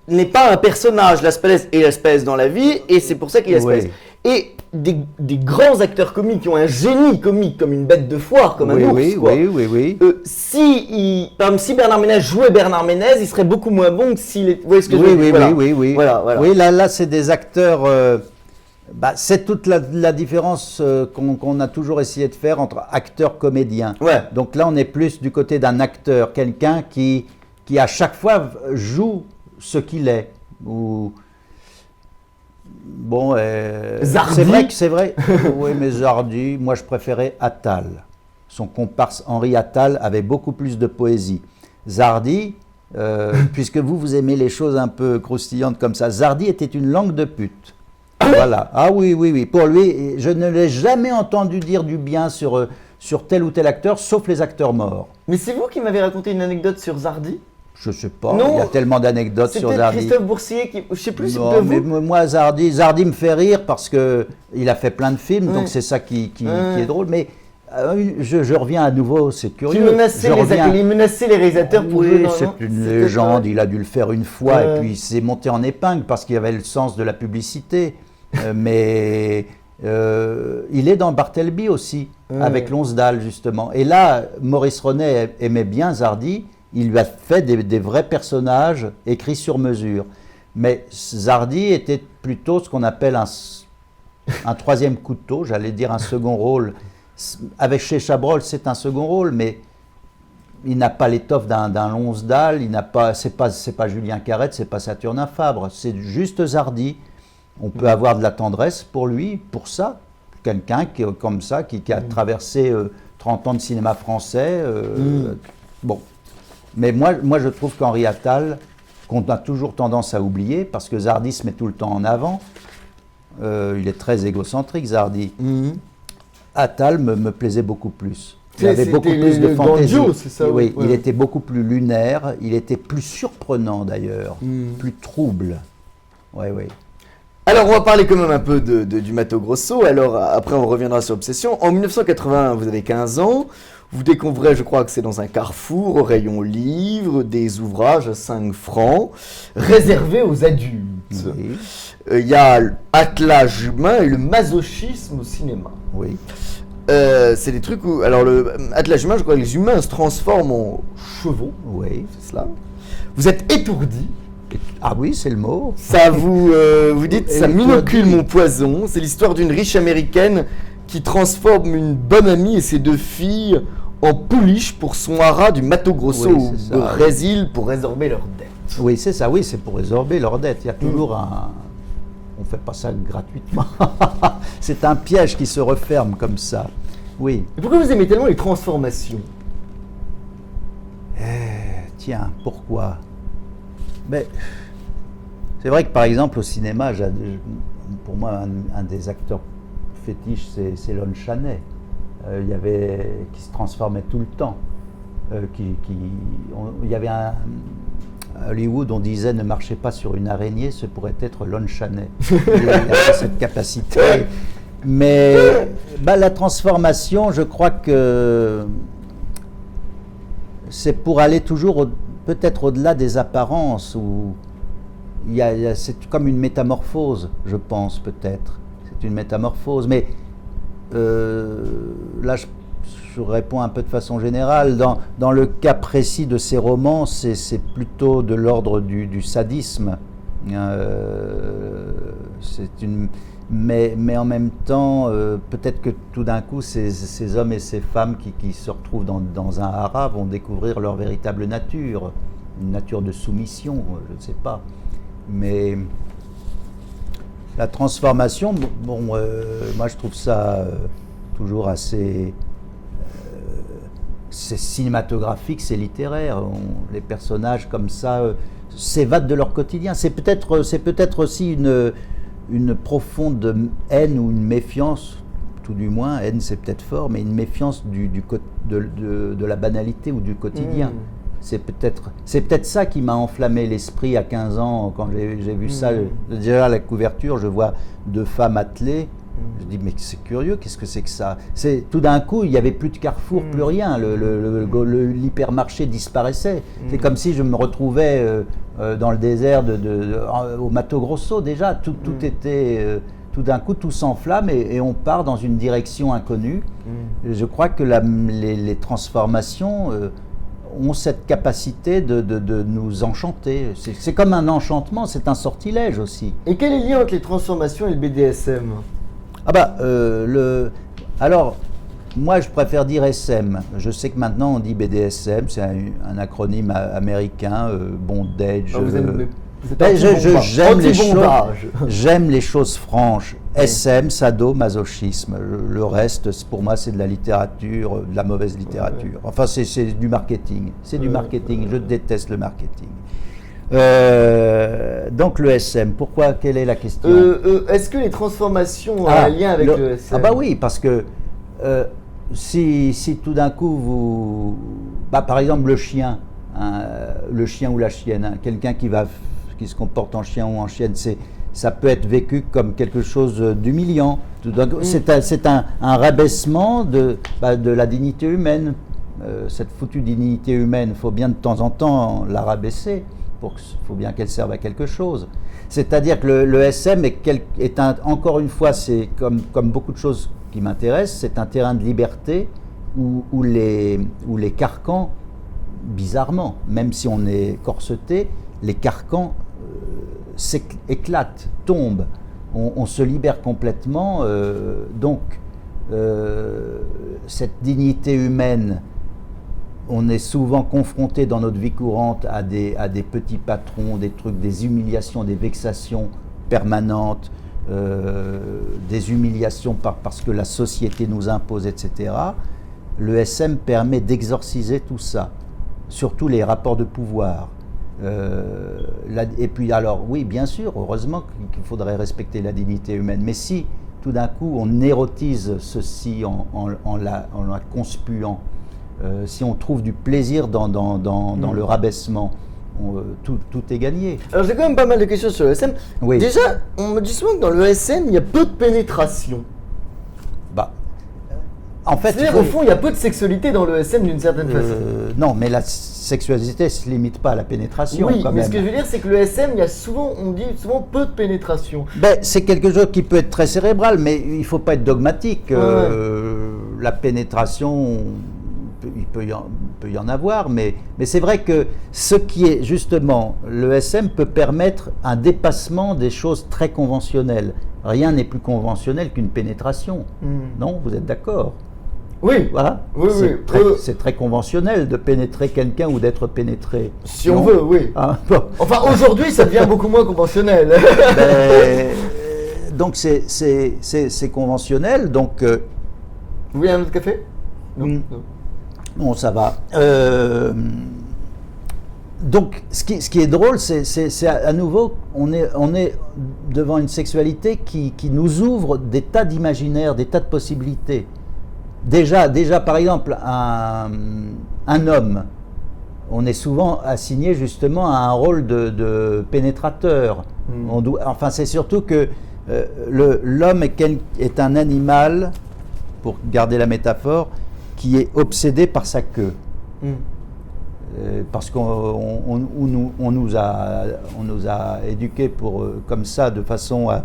n'est pas un personnage. Las Palais est Las Palais dans la vie et c'est pour ça qu'il est Las Palais. Et des grands acteurs comiques qui ont un génie comique comme une bête de foire, comme un ours, quoi. Oui. Si Bernard Ménez jouait Bernard Ménez, il serait beaucoup moins bon que s'il est. Vous voyez ce que je veux dire? Oui. Voilà. Oui, là, c'est des acteurs. C'est toute la différence qu'on a toujours essayé de faire entre acteur-comédien. Ouais. Donc là, on est plus du côté d'un acteur, quelqu'un qui à chaque fois joue ce qu'il est. Ou bon, Zardy. c'est vrai. Oui, mais Zardy, moi je préférais Attal. Son comparse Henri Attal avait beaucoup plus de poésie. Zardy, puisque vous aimez les choses un peu croustillantes comme ça, Zardy était une langue de pute. Voilà. Ah oui. Pour lui, je ne l'ai jamais entendu dire du bien sur tel ou tel acteur, sauf les acteurs morts. Mais c'est vous qui m'avez raconté une anecdote sur Zardy? Je sais pas, non, il y a tellement d'anecdotes sur Zardy. C'était Christophe Boursier qui... Je sais plus, non, c'est mais vous. moi, Zardy me fait rire parce qu'il a fait plein de films, donc c'est ça qui est drôle. Mais je reviens à nouveau, c'est curieux. Il menaçait les réalisateurs pour jouer. Oui, c'est une légende, il a dû le faire une fois et puis il s'est monté en épingle parce qu'il avait le sens de la publicité. Mais il est dans Bartleby aussi, avec Lonsdale justement. Et là, Maurice Ronet aimait bien Zardy. Il lui a fait des vrais personnages écrits sur mesure. Mais Zardy était plutôt ce qu'on appelle un troisième couteau, j'allais dire un second rôle. Avec chez Chabrol, c'est un second rôle, mais il n'a pas l'étoffe d'un Lonsdale, c'est pas Julien Carrette, c'est pas Saturnin Fabre, c'est juste Zardy. On peut avoir de la tendresse pour lui, pour ça. Quelqu'un comme ça, qui a traversé 30 ans de cinéma français. Bon. Mais moi, je trouve qu'Henri Attal, qu'on a toujours tendance à oublier, parce que Zardy se met tout le temps en avant, il est très égocentrique, Zardy. Attal me plaisait beaucoup plus. Il avait beaucoup plus de fantaisie. C'est ça, oui, il était beaucoup plus lunaire, il était plus surprenant d'ailleurs, plus trouble. Oui. Alors, on va parler quand même un peu du Mato Grosso. Alors, après, on reviendra sur Obsession. En 1981, vous avez 15 ans. Vous découvrez, je crois que c'est dans un carrefour, au rayon livres, des ouvrages à 5 francs, réservés aux adultes. Il y a l'attelage humain et le masochisme au cinéma. Oui. C'est des trucs où... Alors, le attelage humain, je crois que les humains se transforment en chevaux. Oui. C'est cela. Vous êtes étourdi. Ah oui, c'est le mot. Ça vous dites, ça m'inocule mon poison. C'est l'histoire d'une riche américaine qui transforme une bonne amie et ses 2 filles en pouliches pour son haras du Mato Grosso au Brésil pour résorber leurs dettes. Oui, c'est ça, oui, c'est pour résorber leurs dettes. Il y a toujours on ne fait pas ça gratuitement. C'est un piège qui se referme comme ça. Oui. Et pourquoi vous aimez tellement les transformations? Tiens, pourquoi? Mais c'est vrai que par exemple au cinéma, pour moi, un des acteurs fétiches, c'est Lon Chaney. Qui se transformait tout le temps. Il y avait à Hollywood, on disait ne marchez pas sur une araignée, ce pourrait être Lon Chaney. Il avait cette capacité. Mais la transformation, je crois que c'est pour aller toujours peut-être au-delà des apparences, où c'est comme une métamorphose, je pense peut-être. C'est une métamorphose, mais là, je réponds un peu de façon générale. Dans le cas précis de ces romans, c'est plutôt de l'ordre du sadisme. Mais en même temps, peut-être que tout d'un coup, ces hommes et ces femmes qui se retrouvent dans un haras vont découvrir leur véritable nature, une nature de soumission, je ne sais pas. Mais la transformation, moi je trouve ça toujours assez c'est cinématographique, c'est littéraire. Les personnages comme ça s'évadent de leur quotidien. C'est peut-être aussi une profonde haine ou une méfiance tout du moins, haine c'est peut-être fort, mais une méfiance de la banalité ou du quotidien. C'est peut-être ça qui m'a enflammé l'esprit à 15 ans, quand j'ai vu ça. Déjà, la couverture, je vois 2 femmes attelées. Je dis, mais c'est curieux, qu'est-ce que c'est que ça? Tout d'un coup, il n'y avait plus de carrefour, plus rien. L'hypermarché disparaissait. C'est comme si je me retrouvais dans le désert au Mato Grosso. Déjà, tout était... tout d'un coup, tout s'enflamme et on part dans une direction inconnue. Je crois que les transformations ont cette capacité de nous enchanter. C'est comme un enchantement, c'est un sortilège aussi. Et quel est le lien entre les transformations et le BDSM? Alors, moi je préfère dire SM. Je sais que maintenant on dit BDSM, c'est un acronyme américain, bondage. J'aime les choses franches. SM, sadomasochisme. Le reste, pour moi, c'est de la littérature, de la mauvaise littérature. Enfin, c'est du marketing. C'est du marketing. Je déteste le marketing. Donc le SM, pourquoi? Quelle est la question? Est-ce que les transformations ont un lien avec le SM? Oui, parce que si tout d'un coup par exemple le chien ou la chienne, quelqu'un qui se comporte en chien ou en chienne, ça peut être vécu comme quelque chose d'humiliant. C'est un rabaissement de la dignité humaine. Cette foutue dignité humaine, il faut bien de temps en temps la rabaisser. Il faut bien qu'elle serve à quelque chose. C'est-à-dire que le SM encore une fois, c'est comme beaucoup de choses qui m'intéressent, c'est un terrain de liberté où les carcans, bizarrement, même si on est corseté, les carcans éclatent, tombent. On se libère complètement. Cette dignité humaine, on est souvent confronté dans notre vie courante à des petits patrons, des humiliations, des vexations permanentes, des humiliations parce que la société nous impose, etc. Le SM permet d'exorciser tout ça, surtout les rapports de pouvoir. Et puis alors, oui, bien sûr, heureusement qu'il faudrait respecter la dignité humaine, mais si tout d'un coup on érotise ceci en la conspuant, si on trouve du plaisir dans le rabaissement, tout est gagné. Alors j'ai quand même pas mal de questions sur le SM. Oui. Déjà, on me dit souvent que dans le SM, il y a peu de pénétration. En fait, c'est-à-dire au fond, il y a peu de sexualité dans le SM d'une certaine façon. Non, mais la sexualité ne se limite pas à la pénétration. Oui, mais ce que je veux dire, c'est que le SM, on dit souvent peu de pénétration. C'est quelque chose qui peut être très cérébral, mais il ne faut pas être dogmatique. La pénétration, il peut y en avoir, mais c'est vrai que ce qui est justement, le SM peut permettre un dépassement des choses très conventionnelles. Rien n'est plus conventionnel qu'une pénétration. Non, vous êtes d'accord? Oui. Voilà. C'est très conventionnel de pénétrer quelqu'un ou d'être pénétré. Si on veut, oui. Enfin, aujourd'hui, ça devient beaucoup moins conventionnel. Donc, c'est conventionnel. Donc, vous voulez un autre café? Non, ça va. Donc, ce qui est drôle, c'est à nouveau, on est devant une sexualité qui nous ouvre des tas d'imaginaires, des tas de possibilités. Déjà, par exemple, un homme, on est souvent assigné justement à un rôle de pénétrateur. Enfin, c'est surtout que l'homme est un animal, pour garder la métaphore, qui est obsédé par sa queue. Parce qu'on nous a éduqués comme ça, de façon à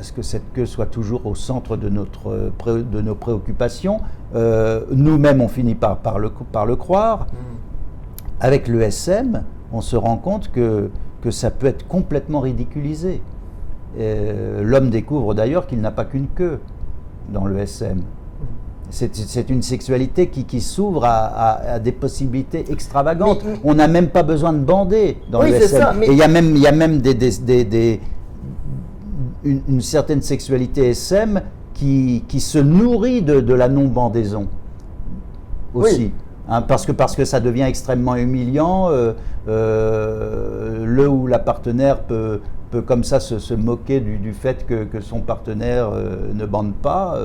ce que cette queue soit toujours au centre de nos préoccupations. Nous-mêmes, on finit par le croire. Avec le SM, on se rend compte que ça peut être complètement ridiculisé. L'homme découvre d'ailleurs qu'il n'a pas qu'une queue dans le SM. C'est une sexualité qui s'ouvre à des possibilités extravagantes. On n'a même pas besoin de bander dans le SM. Ça, et il y a même une certaine sexualité SM qui se nourrit de la non-bandaison aussi. Parce que ça devient extrêmement humiliant. Le ou la partenaire peut peut comme ça se moquer du fait que son partenaire ne bande pas.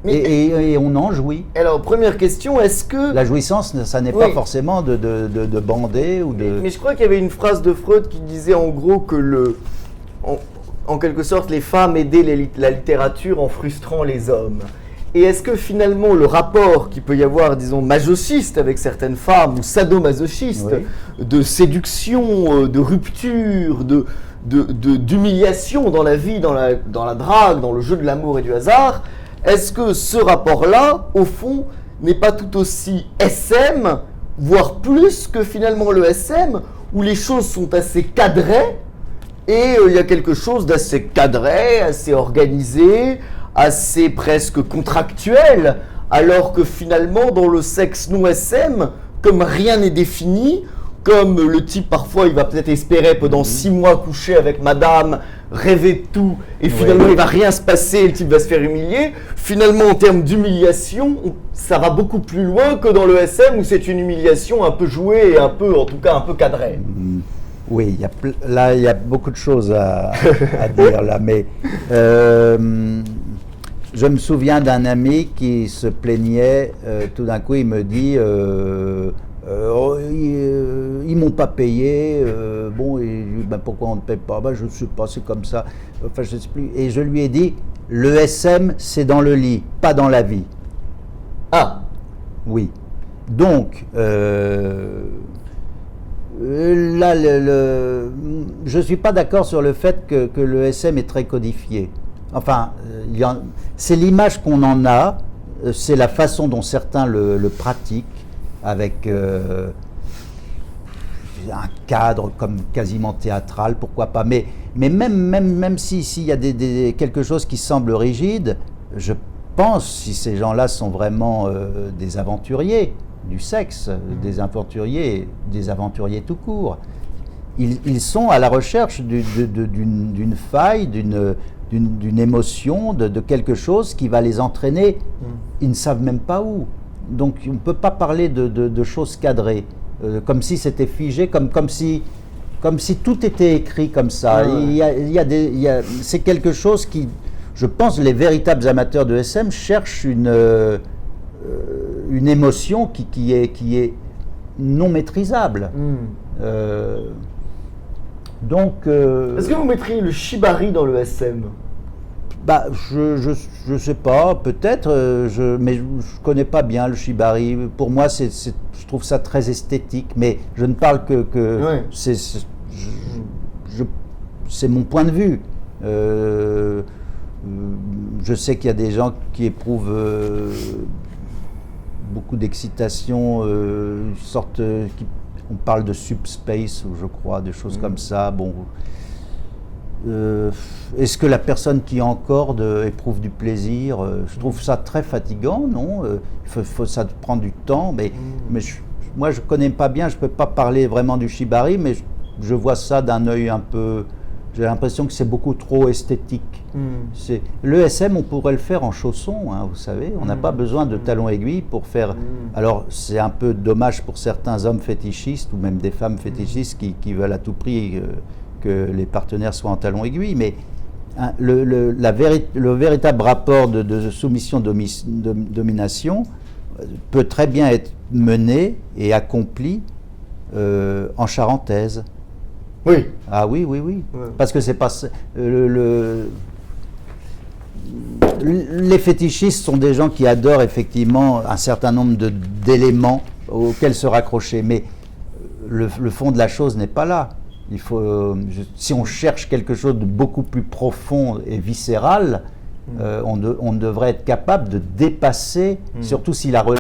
Et on en jouit. Alors, première question, est-ce que... La jouissance, ça n'est pas forcément de bander ou de... Mais je crois qu'il y avait une phrase de Freud qui disait en gros que en quelque sorte, les femmes aidaient la littérature en frustrant les hommes. Et est-ce que finalement le rapport qu'il peut y avoir, disons, masochiste avec certaines femmes, ou sadomasochiste, de séduction, de rupture, d'humiliation dans la vie, dans la drague, dans le jeu de l'amour et du hasard, est-ce que ce rapport-là, au fond, n'est pas tout aussi SM, voire plus que finalement le SM, où les choses sont assez cadrées, et il y a quelque chose d'assez cadré, assez organisé, assez presque contractuel, alors que finalement dans le sexe non SM, comme rien n'est défini, comme le type parfois il va peut-être espérer pendant 6 mois coucher avec madame, rêver de tout, et finalement il va rien se passer, le type va se faire humilier, finalement en termes d'humiliation, ça va beaucoup plus loin que dans le SM où c'est une humiliation un peu jouée et en tout cas un peu cadrée. Oui, il y a beaucoup de choses à dire là, mais je me souviens d'un ami qui se plaignait, tout d'un coup il me dit ils m'ont pas payé, pourquoi on ne paye pas, je ne sais pas, c'est comme ça, enfin je sais plus, et je lui ai dit le SM c'est dans le lit, pas dans la vie. Ah oui, donc là, je ne suis pas d'accord sur le fait que le SM est très codifié. Enfin, c'est l'image qu'on en a, c'est la façon dont certains le pratiquent, avec un cadre comme quasiment théâtral, pourquoi pas. Mais même s'il y a quelque chose qui semble rigide, je pense, si ces gens-là sont vraiment des aventuriers du sexe, des aventuriers tout court, ils sont à la recherche d'une faille, d'une émotion, de quelque chose qui va les entraîner. Ils ne savent même pas où. Donc on ne peut pas parler de choses cadrées, comme si c'était figé, comme si tout était écrit comme ça. C'est quelque chose qui, je pense, les véritables amateurs de SM cherchent une émotion qui est non maîtrisable. Est-ce que vous mettriez le shibari dans le SM ? Je sais pas, peut-être, mais je connais pas bien le shibari. Pour moi, je trouve ça très esthétique, mais je ne parle que c'est mon point de vue. Je sais qu'il y a des gens qui éprouvent beaucoup d'excitation, on parle de subspace, je crois, des choses comme ça. Bon. Est-ce que la personne qui encorde éprouve du plaisir? Je trouve ça très fatigant, non? Ça prend du temps, mais moi je connais pas bien, je peux pas parler vraiment du shibari, mais je vois ça d'un œil un peu. J'ai l'impression que c'est beaucoup trop esthétique. Le SM, on pourrait le faire en chaussons, hein, vous savez. On n'a pas besoin de talons aiguilles pour faire. Alors, c'est un peu dommage pour certains hommes fétichistes ou même des femmes fétichistes qui veulent à tout prix que les partenaires soient en talons aiguilles. Mais hein, le véritable rapport de soumission-domination peut très bien être mené et accompli en charentaise. Oui. Ah oui. Ouais. Parce que c'est pas les fétichistes sont des gens qui adorent effectivement un certain nombre d'éléments auxquels se raccrocher, mais le fond de la chose n'est pas là. Il faut, si on cherche quelque chose de beaucoup plus profond et viscéral, on devrait être capable de dépasser, surtout si la relation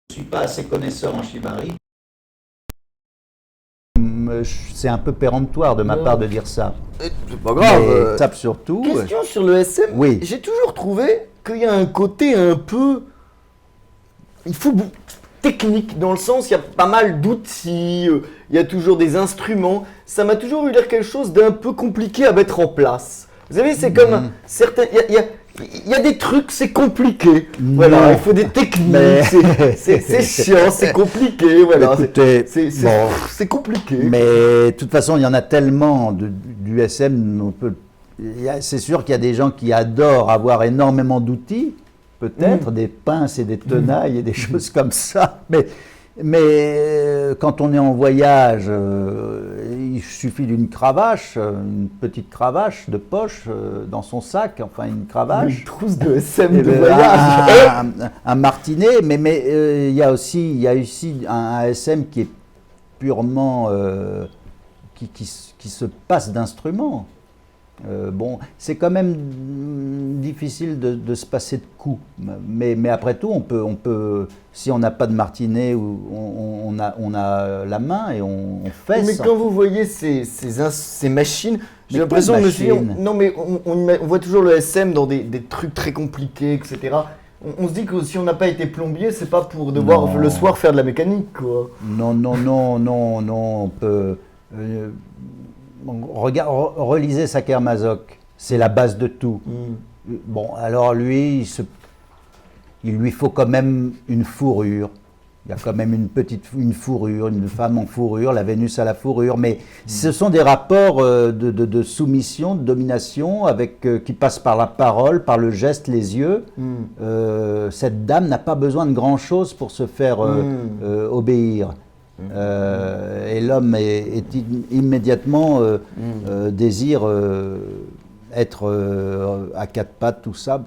ne suis pas assez connaisseur en shibari. C'est un peu péremptoire de ma part de dire ça. C'est pas grave. Ça surtout. Question sur le SM. Oui. J'ai toujours trouvé qu'il y a un côté un peu. Il faut technique, dans le sens, il y a pas mal d'outils, il y a toujours des instruments. Ça m'a toujours eu l'air quelque chose d'un peu compliqué à mettre en place. Vous savez, c'est comme certains... Il y a des trucs, c'est compliqué. Voilà, il faut des techniques, c'est chiant, c'est compliqué. Voilà, écoutez, c'est compliqué. Mais de toute façon, il y en a tellement du SM. C'est sûr qu'il y a des gens qui adorent avoir énormément d'outils, peut-être, des pinces et des tenailles et des choses comme ça. Mais quand on est en voyage, il suffit d'une cravache, une petite cravache de poche dans son sac, enfin une cravache. Une trousse de SM de voyage. Un martinet, mais il y a aussi un SM qui est purement... qui se passe d'instruments. Bon, c'est quand même difficile de se passer de coups, mais après tout, on peut, si on n'a pas de martinet, on a la main et on fait mais ça. Mais quand vous voyez ces machines, j'ai l'impression que non, mais on voit toujours le SM dans des trucs très compliqués, etc. On se dit que si on n'a pas été plombier, c'est pas pour devoir le soir faire de la mécanique, quoi. Non, on peut... relisez Saker Mazok, c'est la base de tout. Bon, alors lui, il lui faut quand même une fourrure. Il y a quand même une fourrure, une femme en fourrure, la Vénus à la fourrure. Mais ce sont des rapports de soumission, de domination, qui passent par la parole, par le geste, les yeux. Cette dame n'a pas besoin de grand-chose pour se faire obéir. Et l'homme immédiatement désire être à quatre pattes, tout ça.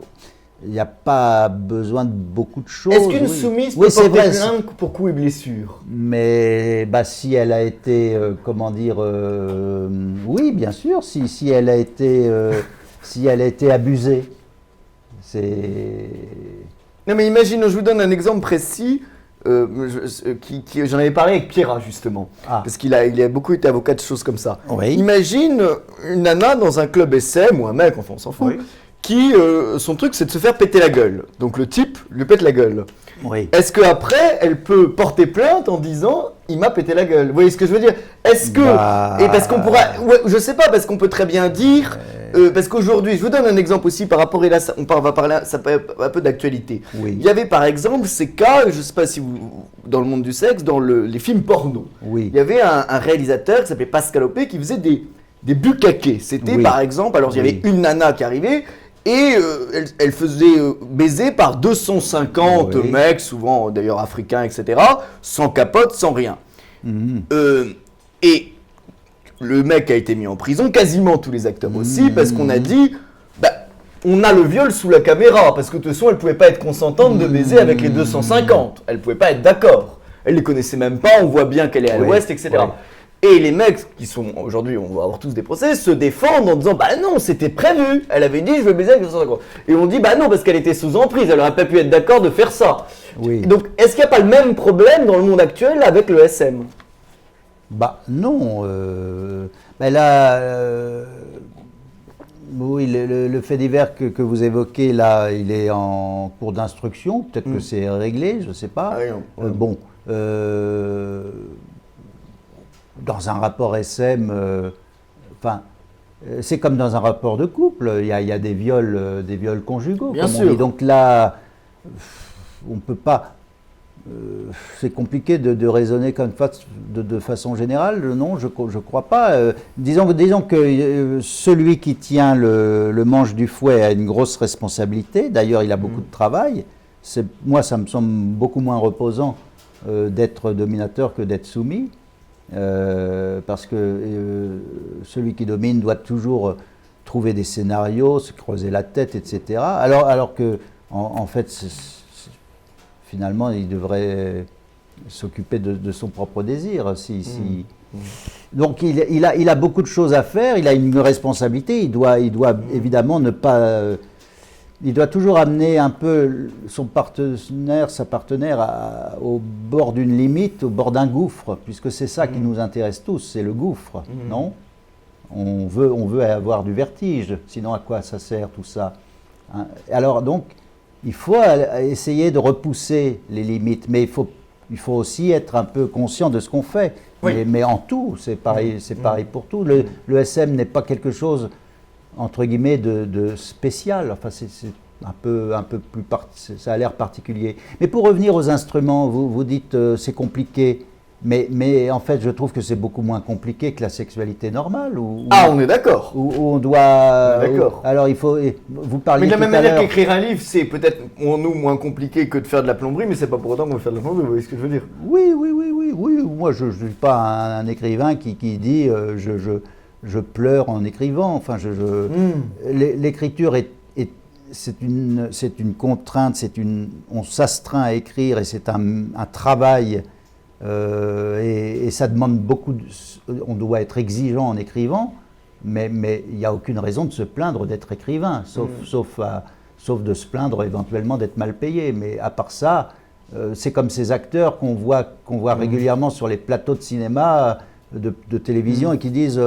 Il n'y a pas besoin de beaucoup de choses. Est-ce qu'une soumise peut porter plainte pour coups et blessures? Mais si elle a été, oui, bien sûr, si elle a été abusée. Non mais imagine, je vous donne un exemple précis. J'en avais parlé avec Pierre justement, parce qu'il a beaucoup été avocat de choses comme ça. Oui. Imagine une nana dans un club SM ou un mec, enfin on s'en fout, qui son truc c'est de se faire péter la gueule. Donc le type lui pète la gueule. Oui. Est-ce qu'après elle peut porter plainte en disant il m'a pété la gueule? Vous voyez ce que je veux dire? Est-ce que et parce qu'on pourra, je sais pas, parce qu'on peut très bien dire. Parce qu'aujourd'hui, je vous donne un exemple aussi par rapport, et là on va parler un peu d'actualité. Oui. Il y avait par exemple ces cas, je ne sais pas si vous, dans le monde du sexe, dans les films porno. Oui. Il y avait un réalisateur qui s'appelait Pascal Opé qui faisait des bukkake. C'était par exemple, alors il y avait une nana qui arrivait et elle faisait baiser par 250 mecs, souvent d'ailleurs africains, etc., sans capote, sans rien. Et le mec a été mis en prison, quasiment tous les acteurs aussi, parce qu'on a dit, on a le viol sous la caméra, parce que de toute façon, elle pouvait pas être consentante de baiser avec les 250. Elle pouvait pas être d'accord. Elle les connaissait même pas, on voit bien qu'elle est à l'ouest, etc. Et les mecs, qui sont, aujourd'hui, on va avoir tous des procès, se défendent en disant, non, c'était prévu. Elle avait dit, je veux baiser avec 250. Et on dit, non, parce qu'elle était sous emprise, elle aurait pas pu être d'accord de faire ça. Oui. Donc, est-ce qu'il n'y a pas le même problème dans le monde actuel avec le SM ? Non. Là, oui, le fait divers que vous évoquez là, il est en cours d'instruction. Peut-être que c'est réglé, je ne sais pas. Dans un rapport SM, c'est comme dans un rapport de couple. Il y a des viols conjugaux. Bien sûr. Donc là, on ne peut pas. C'est compliqué de raisonner comme de façon générale. Non, je crois pas. Disons que celui qui tient le manche du fouet a une grosse responsabilité. D'ailleurs, il a beaucoup de travail. Moi, ça me semble beaucoup moins reposant d'être dominateur que d'être soumis. Parce que celui qui domine doit toujours trouver des scénarios, se creuser la tête, etc. Alors que, en fait, finalement, il devrait s'occuper de son propre désir. Donc, il a beaucoup de choses à faire, il a une responsabilité, il doit évidemment ne pas... il doit toujours amener un peu sa partenaire au bord d'une limite, au bord d'un gouffre, puisque c'est ça qui nous intéresse tous, c'est le gouffre, non ? On veut avoir du vertige, sinon à quoi ça sert tout ça, hein ? Alors donc, il faut essayer de repousser les limites, mais il faut aussi être un peu conscient de ce qu'on fait. Mais en tout, c'est pareil pour tout. Le SM n'est pas quelque chose entre guillemets, de spécial. Enfin, c'est un peu plus ça a l'air particulier. Mais pour revenir aux instruments, vous dites c'est compliqué. Mais en fait, je trouve que c'est beaucoup moins compliqué que la sexualité normale. On est d'accord. Où on doit. D'accord. Alors, il faut. Vous parliez. Mais de la même tout à manière l'heure. qu'écrire un livre, c'est peut-être pour nous moins compliqué que de faire de la plomberie, mais c'est pas pour autant qu'on veut faire de la plomberie, vous voyez ce que je veux dire? Oui. Moi, je ne suis pas un écrivain qui dit je pleure en écrivant. Enfin, l'écriture c'est une contrainte, on s'astreint à écrire et c'est un travail. Et ça demande beaucoup. On doit être exigeant en écrivant, mais il n'y a aucune raison de se plaindre d'être écrivain, sauf de se plaindre éventuellement d'être mal payé. Mais à part ça, c'est comme ces acteurs qu'on voit régulièrement sur les plateaux de cinéma, de télévision, et qui disent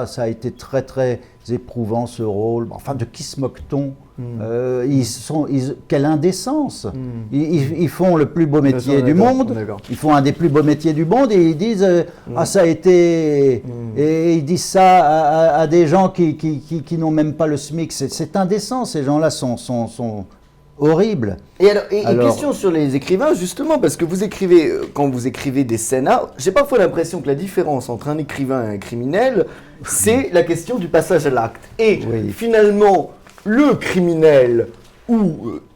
ça a été très très éprouvant ce rôle. Enfin, de qui se moque-t-on? Quelle indécence! Ils font le plus beau métier du monde. Ils font un des plus beaux métiers du monde et ils disent ça a été. Et ils disent ça à des gens qui n'ont même pas le SMIC. C'est indécent. Ces gens-là sont horribles. Et question sur les écrivains, justement, parce que vous écrivez, quand vous écrivez des scénars, j'ai parfois l'impression que la différence entre un écrivain et un criminel, c'est la question du passage à l'acte. Et finalement, le criminel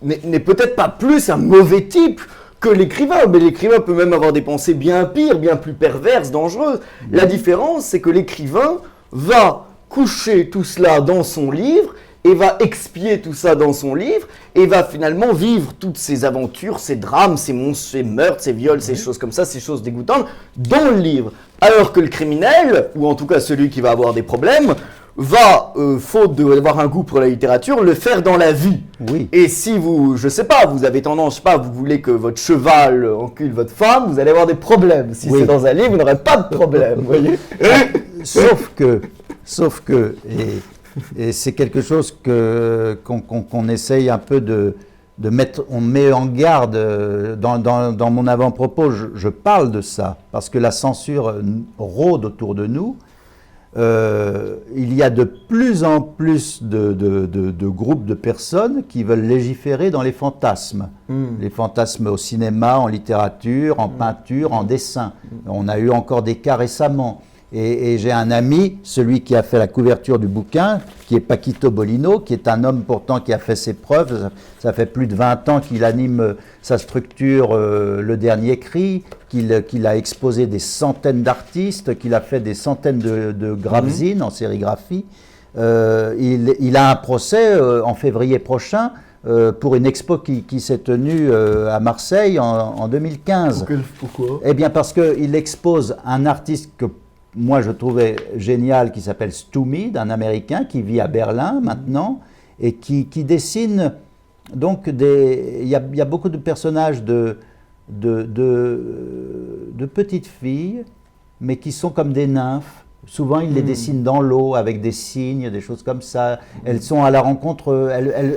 n'est peut-être pas plus un mauvais type que l'écrivain, mais l'écrivain peut même avoir des pensées bien pires, bien plus perverses, dangereuses. La différence, c'est que l'écrivain va coucher tout cela dans son livre et va expier tout ça dans son livre et va finalement vivre toutes ces aventures, ces drames, ces monstres, ces meurtres, ces viols, ces choses comme ça, ces choses dégoûtantes dans le livre. Alors que le criminel, ou en tout cas celui qui va avoir des problèmes, va, faute d'avoir un goût pour la littérature, le faire dans la vie. Oui. Et si vous, je sais pas, vous avez tendance, je sais pas, vous voulez que votre cheval encule votre femme, vous allez avoir des problèmes. Si c'est dans un livre, vous n'aurez pas de problème, vous voyez. Sauf que et c'est quelque chose qu'on essaye un peu de mettre, on met en garde dans mon avant-propos, je parle de ça, parce que la censure rôde autour de nous. Il y a de plus en plus de groupes de personnes qui veulent légiférer dans les fantasmes. Les fantasmes au cinéma, en littérature, en peinture, en dessin. On a eu encore des cas récemment. Et j'ai un ami, celui qui a fait la couverture du bouquin, qui est Paquito Bolino, qui est un homme pourtant qui a fait ses preuves. Ça fait plus de 20 ans qu'il anime sa structure Le Dernier Cri, qu'il a exposé des centaines d'artistes, qu'il a fait des centaines de gravesines en sérigraphie. Il a un procès en février prochain pour une expo qui s'est tenue à Marseille en 2015. Pourquoi ? Eh bien parce qu'il expose un artiste que moi je trouvais génial, qui s'appelle Stu Mead, un Américain qui vit à Berlin maintenant, et qui dessine donc il y a beaucoup de personnages de petites filles, mais qui sont comme des nymphes. Souvent, il les dessine dans l'eau, avec des cygnes, des choses comme ça. Elles sont à la rencontre,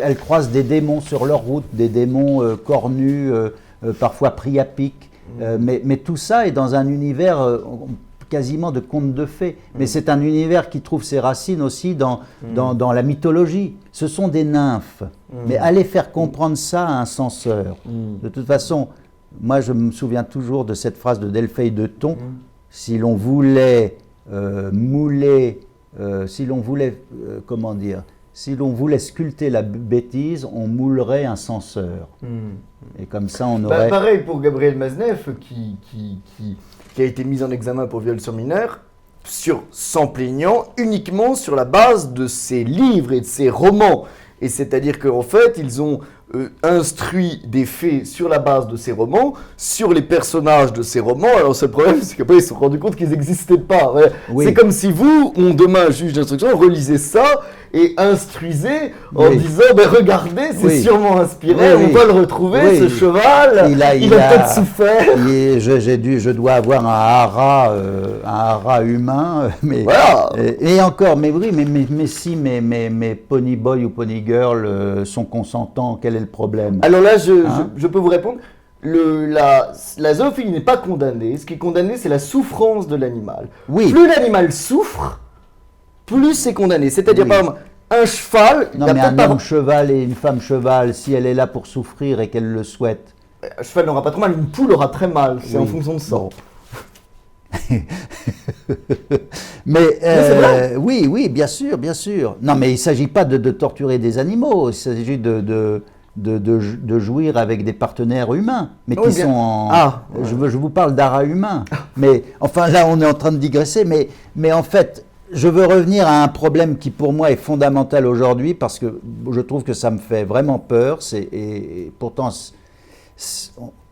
elles croisent des démons sur leur route, des démons cornus, parfois pris à pic. Mais tout ça est dans un univers quasiment de contes de fées. Mais c'est un univers qui trouve ses racines aussi dans la mythologie. Ce sont des nymphes. Mais allez faire comprendre ça à un censeur. De toute façon, moi je me souviens toujours de cette phrase de Delphine de Thon. Si l'on voulait si l'on voulait sculpter la bêtise, on moulerait un censeur. Et comme ça, on aurait... pareil pour Gabriel Maznev, qui a été mis en examen pour viol sur mineur, sans plaignant, uniquement sur la base de ses livres et de ses romans. Et c'est-à-dire qu'en fait, ils ont instruit des faits sur la base de ces romans, sur les personnages de ces romans. Alors, le seul problème, c'est qu'après, ils se sont rendus compte qu'ils n'existaient pas. Ouais. Oui. C'est comme si vous, demain, juge d'instruction, relisez ça et instruisez en disant, regardez, c'est sûrement inspiré, on va le retrouver, ce cheval, il a peut-être souffert. Je dois avoir un hara humain, mais voilà. Et encore, mais oui, mais si mes pony boy ou pony girl sont consentants, quel est le problème? Alors là, je peux vous répondre. La zoophilie n'est pas condamnée. Ce qui est condamné, c'est la souffrance de l'animal. Oui. Plus l'animal souffre, plus c'est condamné. C'est-à-dire, par exemple, un cheval... Non, mais un homme cheval et une femme cheval, si elle est là pour souffrir et qu'elle le souhaite. Un cheval n'aura pas trop mal, une poule aura très mal, c'est en fonction de ça. Bon. Mais oui, bien sûr, bien sûr. Non, mais il ne s'agit pas de torturer des animaux, il s'agit de jouir avec des partenaires humains, mais qui sont en... Je vous parle d'ara humain. Mais enfin, là, on est en train de digresser, mais en fait, je veux revenir à un problème qui, pour moi, est fondamental aujourd'hui, parce que je trouve que ça me fait vraiment peur, et pourtant...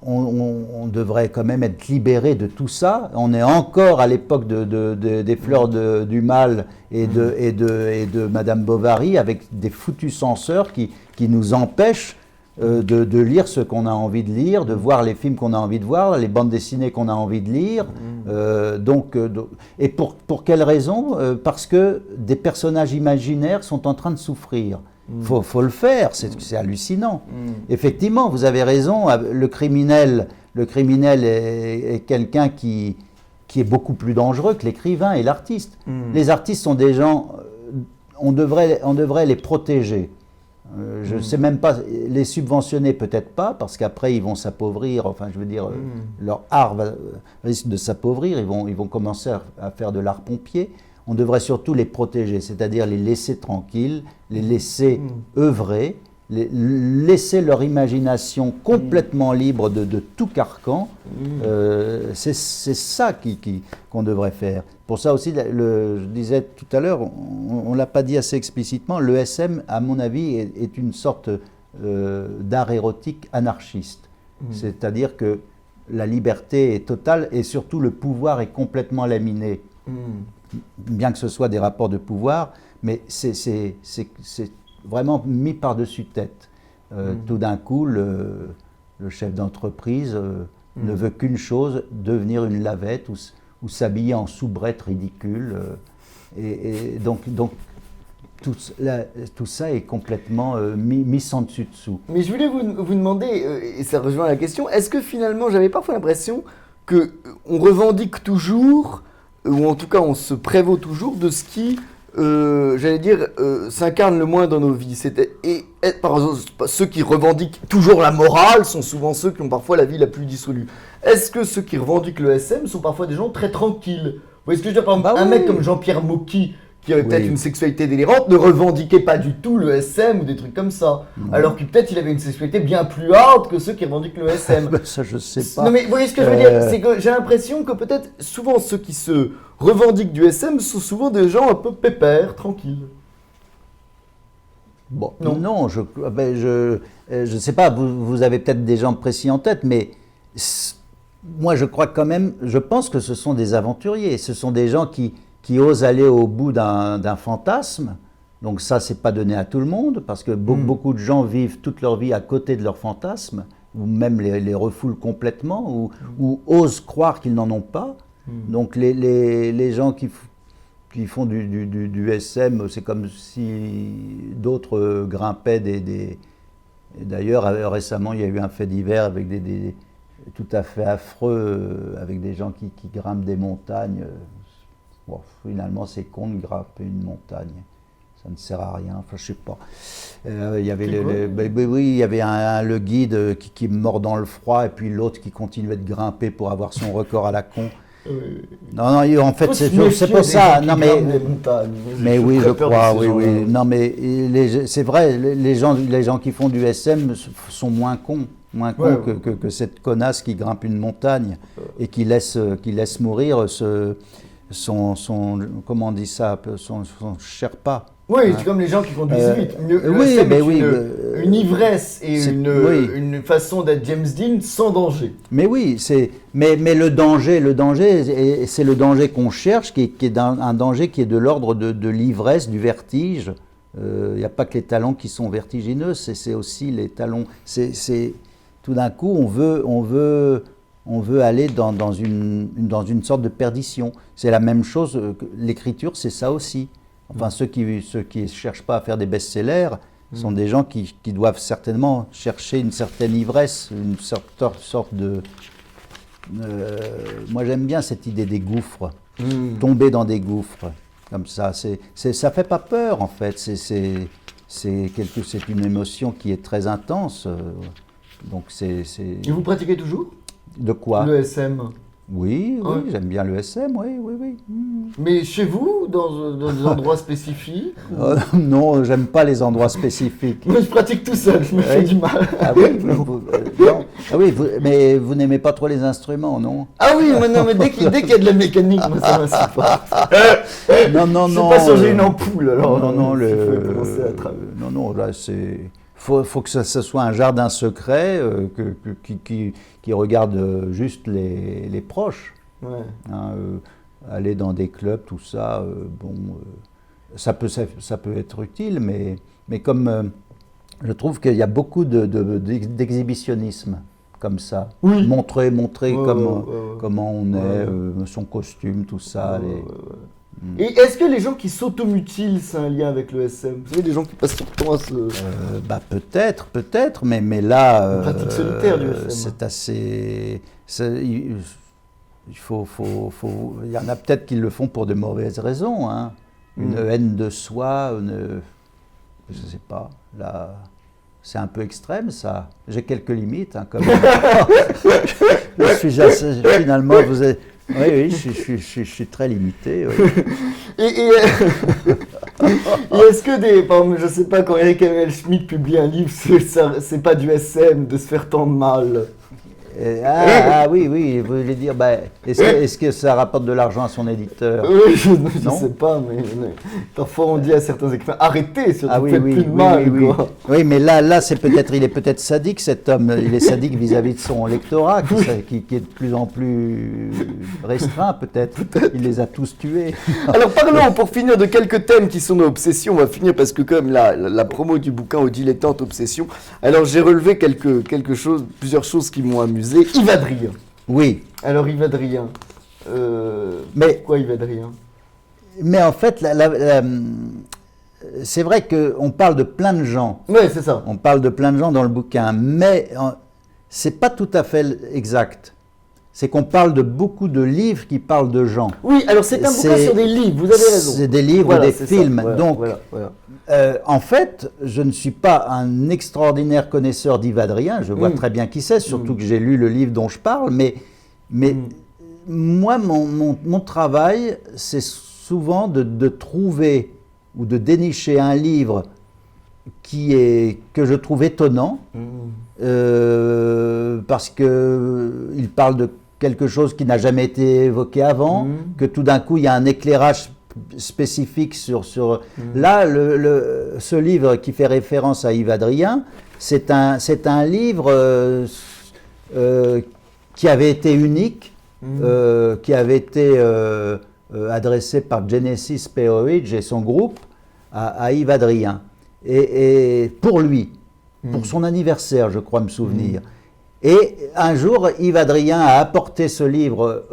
On devrait quand même être libéré de tout ça. On est encore à l'époque des fleurs du mal et de Madame Bovary, avec des foutus censeurs qui nous empêchent de lire ce qu'on a envie de lire, de voir les films qu'on a envie de voir, les bandes dessinées qu'on a envie de lire. Et pour quelle raison? Parce que des personnages imaginaires sont en train de souffrir. Faut le faire, c'est hallucinant. Effectivement, vous avez raison, le criminel est quelqu'un qui est beaucoup plus dangereux que l'écrivain et l'artiste. Les artistes sont des gens, on devrait les protéger. Je ne sais même pas, les subventionner peut-être pas, parce qu'après ils vont s'appauvrir, enfin je veux dire, leur art risque de s'appauvrir, ils vont commencer à faire de l'art pompier. On devrait surtout les protéger, c'est-à-dire les laisser tranquilles, les laisser œuvrer, laisser leur imagination complètement libre de tout carcan. C'est ça qu'on devrait faire. Pour ça aussi, je disais tout à l'heure, on ne l'a pas dit assez explicitement, le SM, à mon avis, est une sorte d'art érotique anarchiste. C'est-à-dire que la liberté est totale et surtout le pouvoir est complètement laminé. Bien que ce soit des rapports de pouvoir, mais c'est vraiment mis par-dessus tête. Tout d'un coup, le chef d'entreprise ne veut qu'une chose, devenir une lavette ou s'habiller en soubrette ridicule. Et donc tout ça est complètement mis sans dessus-dessous. Mais je voulais vous demander, et ça rejoint la question, est-ce que finalement, j'avais parfois l'impression qu'on revendique toujours, ou en tout cas on se prévaut toujours de ce qui, s'incarne le moins dans nos vies. Par exemple, ceux qui revendiquent toujours la morale sont souvent ceux qui ont parfois la vie la plus dissolue. Est-ce que ceux qui revendiquent le SM sont parfois des gens très tranquilles? Vous voyez ce que je veux dire? Par exemple, un mec comme Jean-Pierre Mocky, qui avait peut-être une sexualité délirante, ne revendiquait pas du tout le SM ou des trucs comme ça. Alors que peut-être il avait une sexualité bien plus hard que ceux qui revendiquent le SM. Ça, je sais pas. Non mais vous voyez ce que je veux dire? C'est que j'ai l'impression que peut-être souvent ceux qui se revendiquent du SM sont souvent des gens un peu pépères, tranquilles. Bon, non, je sais pas, vous avez peut-être des gens précis en tête, mais moi je crois quand même, je pense que ce sont des aventuriers, ce sont des gens qui osent aller au bout d'un fantasme. Donc ça, c'est pas donné à tout le monde, parce que beaucoup de gens vivent toute leur vie à côté de leur fantasme, ou même les refoulent complètement, ou osent croire qu'ils n'en ont pas. Donc les gens qui font du SM, c'est comme si d'autres grimpaient D'ailleurs, récemment, il y a eu un fait divers avec des tout à fait affreux, avec des gens qui grimpent des montagnes. Bon, finalement, c'est con de grimper une montagne. Ça ne sert à rien, enfin, je sais pas. Il y avait il y avait le guide qui mord dans le froid, et puis l'autre qui continuait de grimper pour avoir son record à la con. Non, en fait, c'est pour ça. Non, mais oui, je crois, oui. Non, mais c'est vrai, les gens qui font du SM sont moins cons que cette connasse qui grimpe une montagne et qui laisse mourir son comment on dit ça, son Sherpa. Oui, c'est comme les gens qui conduisent vite. Une ivresse et une façon d'être James Dean sans danger. Mais oui, mais le danger, c'est le danger qu'on cherche, qui est un danger qui est de l'ordre de l'ivresse, du vertige. Il n'y a pas que les talons qui sont vertigineux, c'est aussi les talons. Tout d'un coup, on veut aller dans une sorte de perdition. C'est la même chose, l'écriture, c'est ça aussi. Enfin, ceux qui ne cherchent pas à faire des best-sellers sont des gens qui doivent certainement chercher une certaine ivresse, une sorte de... moi, j'aime bien cette idée des gouffres, tomber dans des gouffres. comme ça. Ça fait pas peur, en fait. C'est une émotion qui est très intense. Donc Et vous pratiquez toujours? De quoi? Le SM. Oui, Ouais. j'aime bien le SM, oui. Mais chez vous, dans des endroits spécifiques ou- Non, j'aime pas les endroits spécifiques. Moi, je pratique tout seul, je me fais Oui. du mal. Ah oui, non. Ah oui, mais vous n'aimez pas trop les instruments, non? Ah oui, mais non, mais dès qu'il y a de la mécanique, moi, ça m'insupporte. Non, Je sais pas changer une ampoule, alors. Non, il faut commencer à travailler. non, là, faut que ce soit un jardin secret qui regarde juste les proches. Ouais. Hein, aller dans des clubs, tout ça, ça peut être utile, mais comme je trouve qu'il y a beaucoup d'exhibitionnisme comme ça. Oui. Montrer Ouais. comment on Ouais. est, son costume, tout ça. Ouais. Et est-ce que les gens qui s'automutilent, c'est un lien avec le SM? Vous savez, des gens qui passent leur temps à se... Peut-être, mais là, Une pratique solitaire du SM. c'est assez... il y en a peut-être qui le font pour de mauvaises raisons, hein. Une haine de soi, je ne sais pas, là, c'est un peu extrême, ça. J'ai quelques limites, hein, comme... Finalement, vous êtes... Oui, je suis très limité. Oui. Et est-ce que par exemple, je sais pas, quand Eric Emmanuel Schmitt publie un livre, c'est pas du SM de se faire tant de mal? Oui, vous voulez dire, est-ce que ça rapporte de l'argent à son éditeur? Oui, je Non. sais pas, mais parfois on dit à certains écrivains, arrêtez, surtout faites plus de oui, mal. oui. Quoi. Oui, mais là il est peut-être sadique, cet homme. Il est sadique vis-à-vis de son lectorat, qui est de plus en plus restreint, peut-être. Il les a tous tués. Alors parlons, pour finir, de quelques thèmes qui sont nos obsessions. On va finir parce que comme la promo du bouquin aux dilettantes obsessions, alors j'ai relevé plusieurs choses qui m'ont amusé. Yves Adrien. Oui. Alors Yves Adrien. Pourquoi Yves Adrien? Mais en fait, c'est vrai qu'on parle de plein de gens. Oui, c'est ça. On parle de plein de gens dans le bouquin, mais c'est pas tout à fait exact. C'est qu'on parle de beaucoup de livres qui parlent de gens. Oui, alors c'est un bouquin sur des livres, vous avez raison. C'est des livres, voilà, des films. Voilà, donc, voilà. en fait, je ne suis pas un extraordinaire connaisseur d'Yves Adrien. Je vois très bien qui c'est, surtout que j'ai lu le livre dont je parle. Mais moi, mon travail, c'est souvent de trouver ou de dénicher un livre que je trouve étonnant, parce qu'il parle de quelque chose qui n'a jamais été évoqué avant, que tout d'un coup, il y a un éclairage spécifique sur... Là, ce livre qui fait référence à Yves Adrien, c'est un livre qui avait été unique, qui avait été adressé par Genesis P-Orridge et son groupe à Yves Adrien. Et pour lui, pour son anniversaire, je crois me souvenir. Et un jour, Yves Adrien a apporté ce livre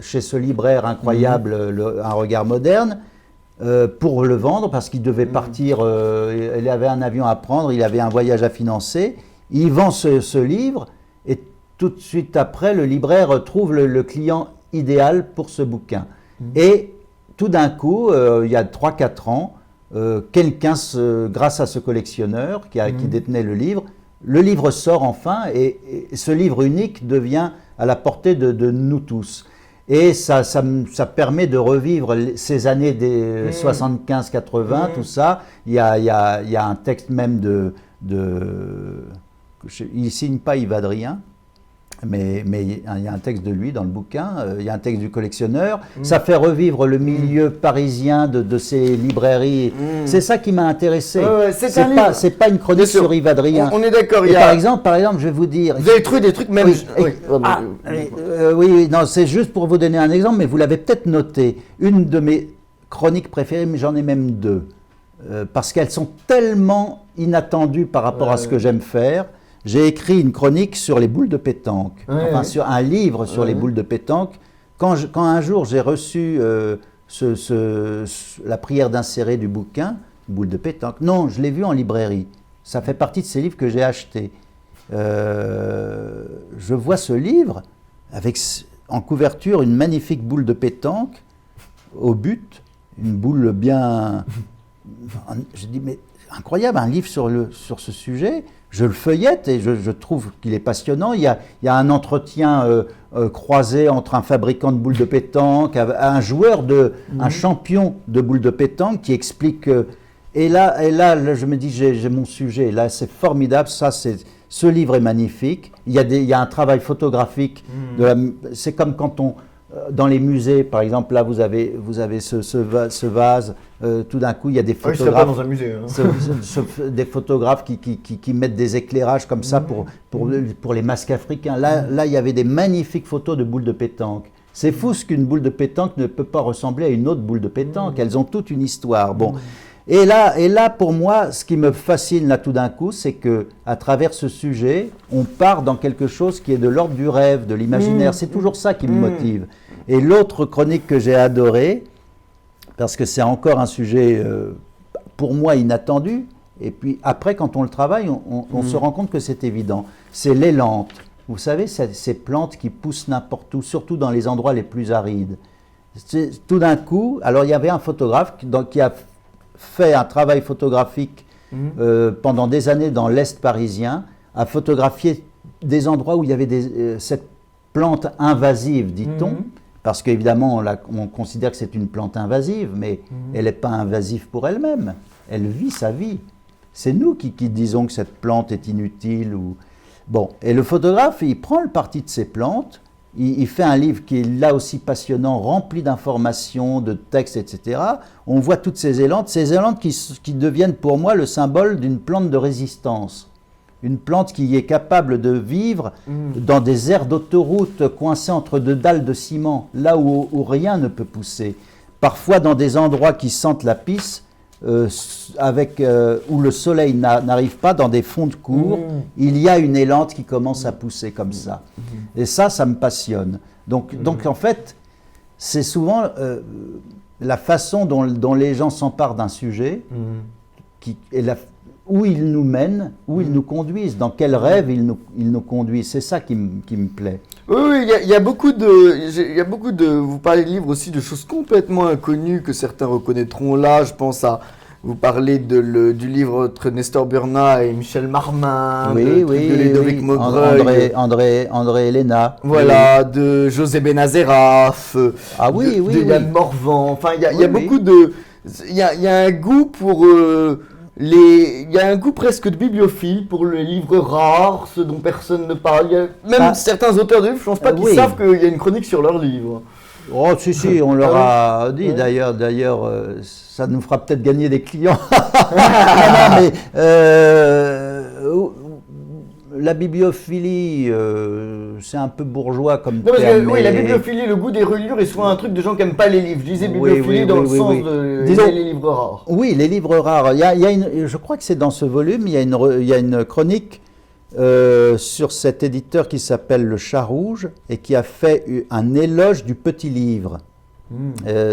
chez ce libraire incroyable, Un regard moderne, pour le vendre parce qu'il devait partir, il avait un avion à prendre, il avait un voyage à financer. Il vend ce livre et tout de suite après, le libraire trouve le client idéal pour ce bouquin. Et tout d'un coup, il y a 3-4 ans, quelqu'un, grâce à ce collectionneur qui détenait le livre sort enfin et ce livre unique devient à la portée de nous tous. Et ça permet de revivre ces années des 75-80, tout ça. Il y a un texte même il ne signe pas Yves Adrien, mais il y a un texte de lui dans le bouquin, il y a un texte du collectionneur. Ça fait revivre le milieu parisien de ces librairies. C'est ça qui m'a intéressé. C'est pas une chronique sur Yves Adrien. On est d'accord. Par exemple, je vais vous dire... Vous avez trouvé des trucs même... Oui, non, c'est juste pour vous donner un exemple, mais vous l'avez peut-être noté. Une de mes chroniques préférées, mais j'en ai même deux, parce qu'elles sont tellement inattendues par rapport à ce que j'aime faire. J'ai écrit une chronique sur les boules de pétanque, sur un livre sur les boules de pétanque. Quand un jour j'ai reçu la prière d'insérer du bouquin, boules de pétanque, non, je l'ai vu en librairie. Ça fait partie de ces livres que j'ai achetés. Je vois ce livre avec en couverture une magnifique boule de pétanque au but. une boule bien... Je dis, mais incroyable, un livre sur ce sujet. Je le feuillette et je trouve qu'il est passionnant. Il y a un entretien croisé entre un fabricant de boules de pétanque, un joueur, un champion de boules de pétanque qui explique... et là, je me dis, j'ai mon sujet. Là, c'est formidable. Ce livre est magnifique. Il y a un travail photographique. C'est comme quand dans les musées, par exemple, là, vous avez ce vase. Tout d'un coup, il y a des photographes. Pas dans un musée. Hein. Des photographes qui mettent des éclairages comme ça pour les masques africains. Là, il y avait des magnifiques photos de boules de pétanque. C'est fou ce qu'une boule de pétanque ne peut pas ressembler à une autre boule de pétanque. Elles ont toute une histoire. Bon. Et là, pour moi, ce qui me fascine là tout d'un coup, c'est que à travers ce sujet, on part dans quelque chose qui est de l'ordre du rêve, de l'imaginaire. C'est toujours ça qui me motive. Et l'autre chronique que j'ai adorée, parce que c'est encore un sujet pour moi inattendu, et puis après, quand on le travaille, on se rend compte que c'est évident. C'est l'élante. Vous savez, ces plantes qui poussent n'importe où, surtout dans les endroits les plus arides. Tout d'un coup, alors il y avait un photographe qui a fait un travail photographique pendant des années dans l'Est parisien, a photographié des endroits où il y avait cette plante invasive, dit-on, parce qu'évidemment on considère que c'est une plante invasive, mais elle n'est pas invasive pour elle-même, elle vit sa vie. C'est nous qui disons que cette plante est inutile. Bon, et le photographe, il prend le parti de ces plantes. Il fait un livre qui est là aussi passionnant, rempli d'informations, de textes, etc. On voit toutes ces élantes qui deviennent pour moi le symbole d'une plante de résistance. Une plante qui est capable de vivre dans des aires d'autoroute coincées entre deux dalles de ciment, là où rien ne peut pousser. Parfois dans des endroits qui sentent la pisse, où le soleil n'arrive pas, dans des fonds de cour, il y a une élante qui commence à pousser comme ça. Et ça me passionne. Donc en fait, c'est souvent la façon dont les gens s'emparent d'un sujet, où ils nous mènent, où ils nous conduisent, dans quel rêve ils nous conduisent. C'est ça qui me plaît. Oui, il y a beaucoup de... Vous parlez de livres aussi de choses complètement inconnues que certains reconnaîtront là. Je pense à... Vous parlez du livre entre Nestor Burna et Michel Marmin, de Ludovic Maubreuil, André Héléna. Voilà, de José Benazeraf, de Yann Morvan. Enfin, il y a beaucoup de... Il y a un goût pour... Il y a un goût presque de bibliophile pour les livres rares, ceux dont personne ne parle. Il y a même certains auteurs de livres, je ne pense pas qu'ils savent qu'il y a une chronique sur leurs livres. Oh, si, on leur a dit. D'ailleurs, ça nous fera peut-être gagner des clients. Non, mais la bibliophilie, c'est un peu bourgeois comme terme. Oui, la bibliophilie, le goût des reliures est souvent un truc de gens qui n'aiment pas les livres. Je disais bibliophilie dans le sens de les livres rares. Oui, les livres rares. Je crois que c'est dans ce volume, il y a une chronique sur cet éditeur qui s'appelle Le Chat Rouge et qui a fait un éloge du petit livre.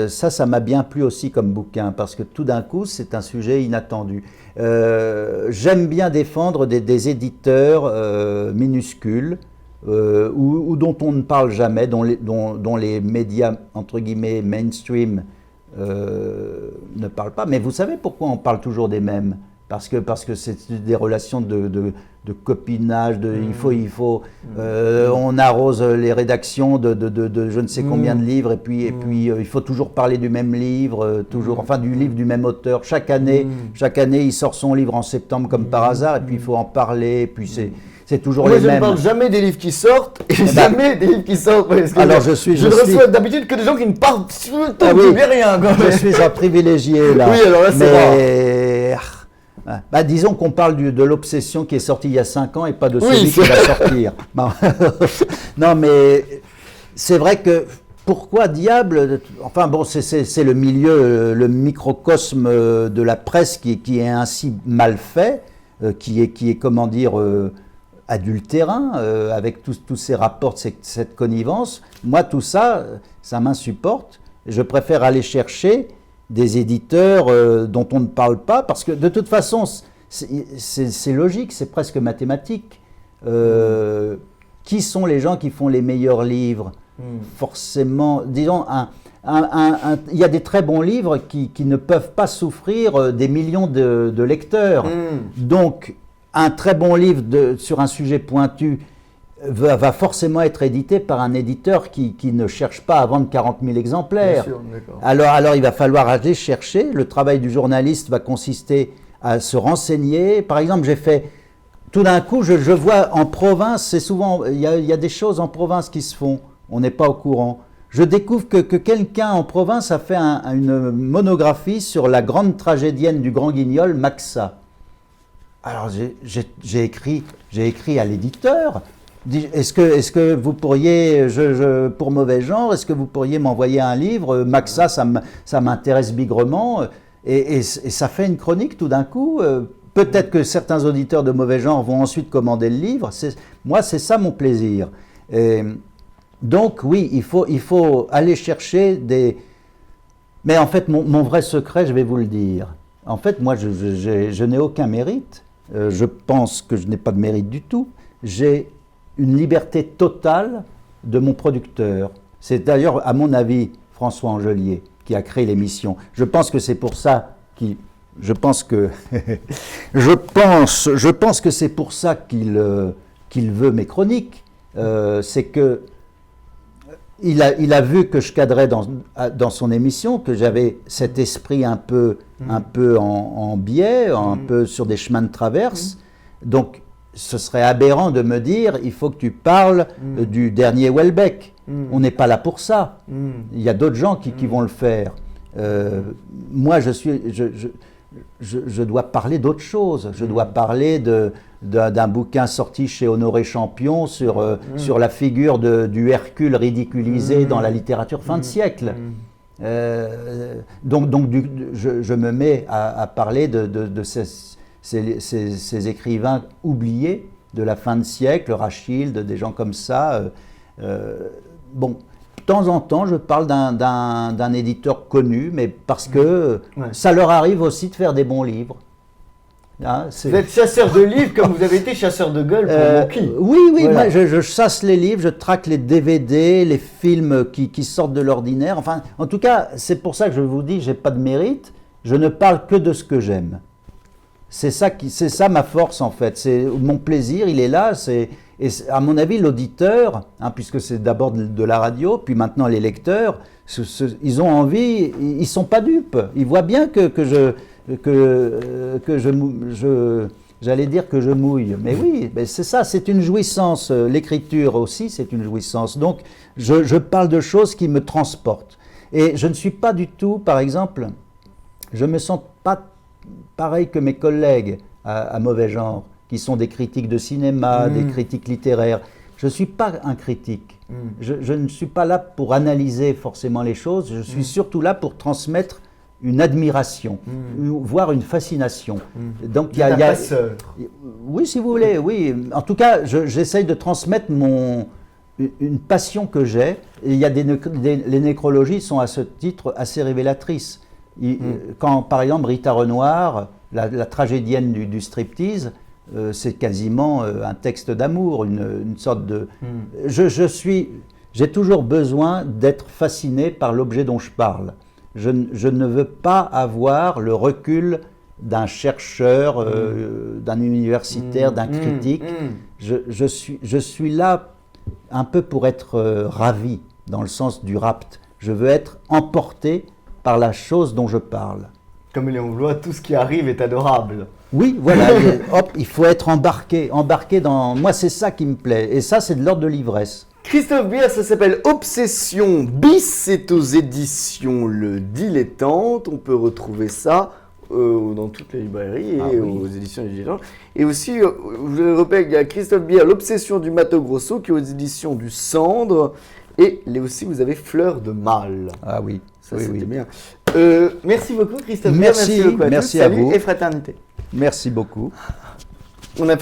Ça m'a bien plu aussi comme bouquin parce que tout d'un coup c'est un sujet inattendu. J'aime bien défendre des éditeurs minuscules ou dont on ne parle jamais, dont les médias entre guillemets mainstream ne parlent pas. Mais vous savez pourquoi on parle toujours des mêmes ? Parce que c'est des relations de copinage, il faut on arrose les rédactions de je ne sais combien de livres et puis il faut toujours parler du même livre, du livre du même auteur. Chaque année, il sort son livre en septembre comme par hasard et puis il faut en parler. Et puis c'est toujours les mêmes. Je ne parle jamais des livres qui sortent et jamais des livres qui sortent. Alors je ne reçois d'habitude que des gens qui ne parlent rien. Je suis un privilégié là. Oui, alors là c'est rare. Disons qu'on parle de l'Obsession qui est sorti il y a 5 ans et pas de celui qui va sortir. Non, mais c'est vrai que pourquoi diable... Enfin bon, c'est le milieu, le microcosme de la presse qui est ainsi mal fait, qui est comment dire, adultérin, avec tous ces rapports, cette connivence. Moi, tout ça, ça m'insupporte. Je préfère aller chercher des éditeurs dont on ne parle pas, parce que de toute façon, c'est logique, c'est presque mathématique. Qui sont les gens qui font les meilleurs livres ? Forcément, disons, il y a des très bons livres qui ne peuvent pas souffrir des millions de lecteurs. Donc, un très bon livre sur un sujet pointu va forcément être édité par un éditeur qui ne cherche pas à vendre 40 000 exemplaires. Bien sûr, alors, il va falloir aller chercher. Le travail du journaliste va consister à se renseigner. Par exemple, tout d'un coup, je vois en province, c'est souvent, il y a des choses en province qui se font. On n'est pas au courant. Je découvre que quelqu'un en province a fait une monographie sur la grande tragédienne du Grand Guignol, Maxa. Alors j'ai écrit à l'éditeur. Est-ce que vous pourriez, pour mauvais genre, est-ce que vous pourriez m'envoyer un livre? Maxa, ça m'intéresse bigrement. Et ça fait une chronique tout d'un coup. Peut-être que certains auditeurs de mauvais genre vont ensuite commander le livre. Moi, c'est ça mon plaisir. Donc oui, il faut aller chercher des... Mais en fait, mon vrai secret, je vais vous le dire. En fait, moi, je n'ai aucun mérite. Je pense que je n'ai pas de mérite du tout. J'ai une liberté totale de mon producteur. C'est d'ailleurs, à mon avis, François Angelier qui a créé l'émission. Je pense que c'est pour ça qu'il... Je pense que c'est pour ça qu'il veut mes chroniques. C'est que il a vu que je cadrais dans son émission, que j'avais cet esprit un peu en biais, un peu sur des chemins de traverse. Donc, ce serait aberrant de me dire, il faut que tu parles du dernier Houellebecq. On n'est pas là pour ça. Il y a d'autres gens qui vont le faire. Moi, je dois parler d'autre chose. Je dois parler d'un bouquin sorti chez Honoré Champion sur la figure du Hercule ridiculisé dans la littérature fin de siècle. Donc je me mets à parler de ces écrivains oubliés de la fin de siècle, Rachilde, des gens comme ça. Bon, de temps en temps, je parle d'un éditeur connu, mais parce que ça leur arrive aussi de faire des bons livres. Hein, vous êtes chasseur de livres comme vous avez été chasseur de gueule pour Monkey. Oui, voilà. Moi je chasse les livres, je traque les DVD, les films qui sortent de l'ordinaire. Enfin, en tout cas, c'est pour ça que je vous dis, j'ai pas de mérite. Je ne parle que de ce que j'aime. C'est ça ma force en fait. C'est mon plaisir, il est là. Et à mon avis, l'auditeur, puisque c'est d'abord de la radio, puis maintenant les lecteurs, ils ont envie, ils sont pas dupes. Ils voient bien que j'allais dire que je mouille. Mais oui, c'est ça, c'est une jouissance. L'écriture aussi, c'est une jouissance. Donc, je parle de choses qui me transportent. Et je ne suis pas du tout, par exemple, je me sens pas pareil que mes collègues à mauvais genre, qui sont des critiques de cinéma, des critiques littéraires. Je ne suis pas un critique. Je ne suis pas là pour analyser forcément les choses. Je suis surtout là pour transmettre une admiration, voire une fascination. Donc il y a oui, si vous voulez, oui. En tout cas, j'essaye de transmettre une passion que j'ai. Et il y a les nécrologies sont à ce titre assez révélatrices. Quand, par exemple, Rita Renoir, la tragédienne du striptease, c'est quasiment un texte d'amour, une sorte de... J'ai toujours besoin d'être fasciné par l'objet dont je parle. Je ne veux pas avoir le recul d'un chercheur, d'un universitaire, d'un critique. Je suis là un peu pour être ravi, dans le sens du rapt. Je veux être emporté par la chose dont je parle. Comme Léon Blois, tout ce qui arrive est adorable. Oui, voilà, hop, il faut être embarqué dans... Moi, c'est ça qui me plaît, et ça, c'est de l'ordre de l'ivresse. Christophe Bier, ça s'appelle Obsession bis, c'est aux éditions Le Dilettante. On peut retrouver ça dans toutes les librairies et aux éditions du Dilettante. Et aussi, je le rappelle, il y a Christophe Bier, L'Obsession du Mato Grosso, qui est aux éditions du Cendre. Et là aussi, vous avez Fleur de Mal. Ah oui, ça c'était bien. Merci beaucoup Christophe Bier, merci beaucoup à tous. Salut et fraternité. Merci beaucoup. On a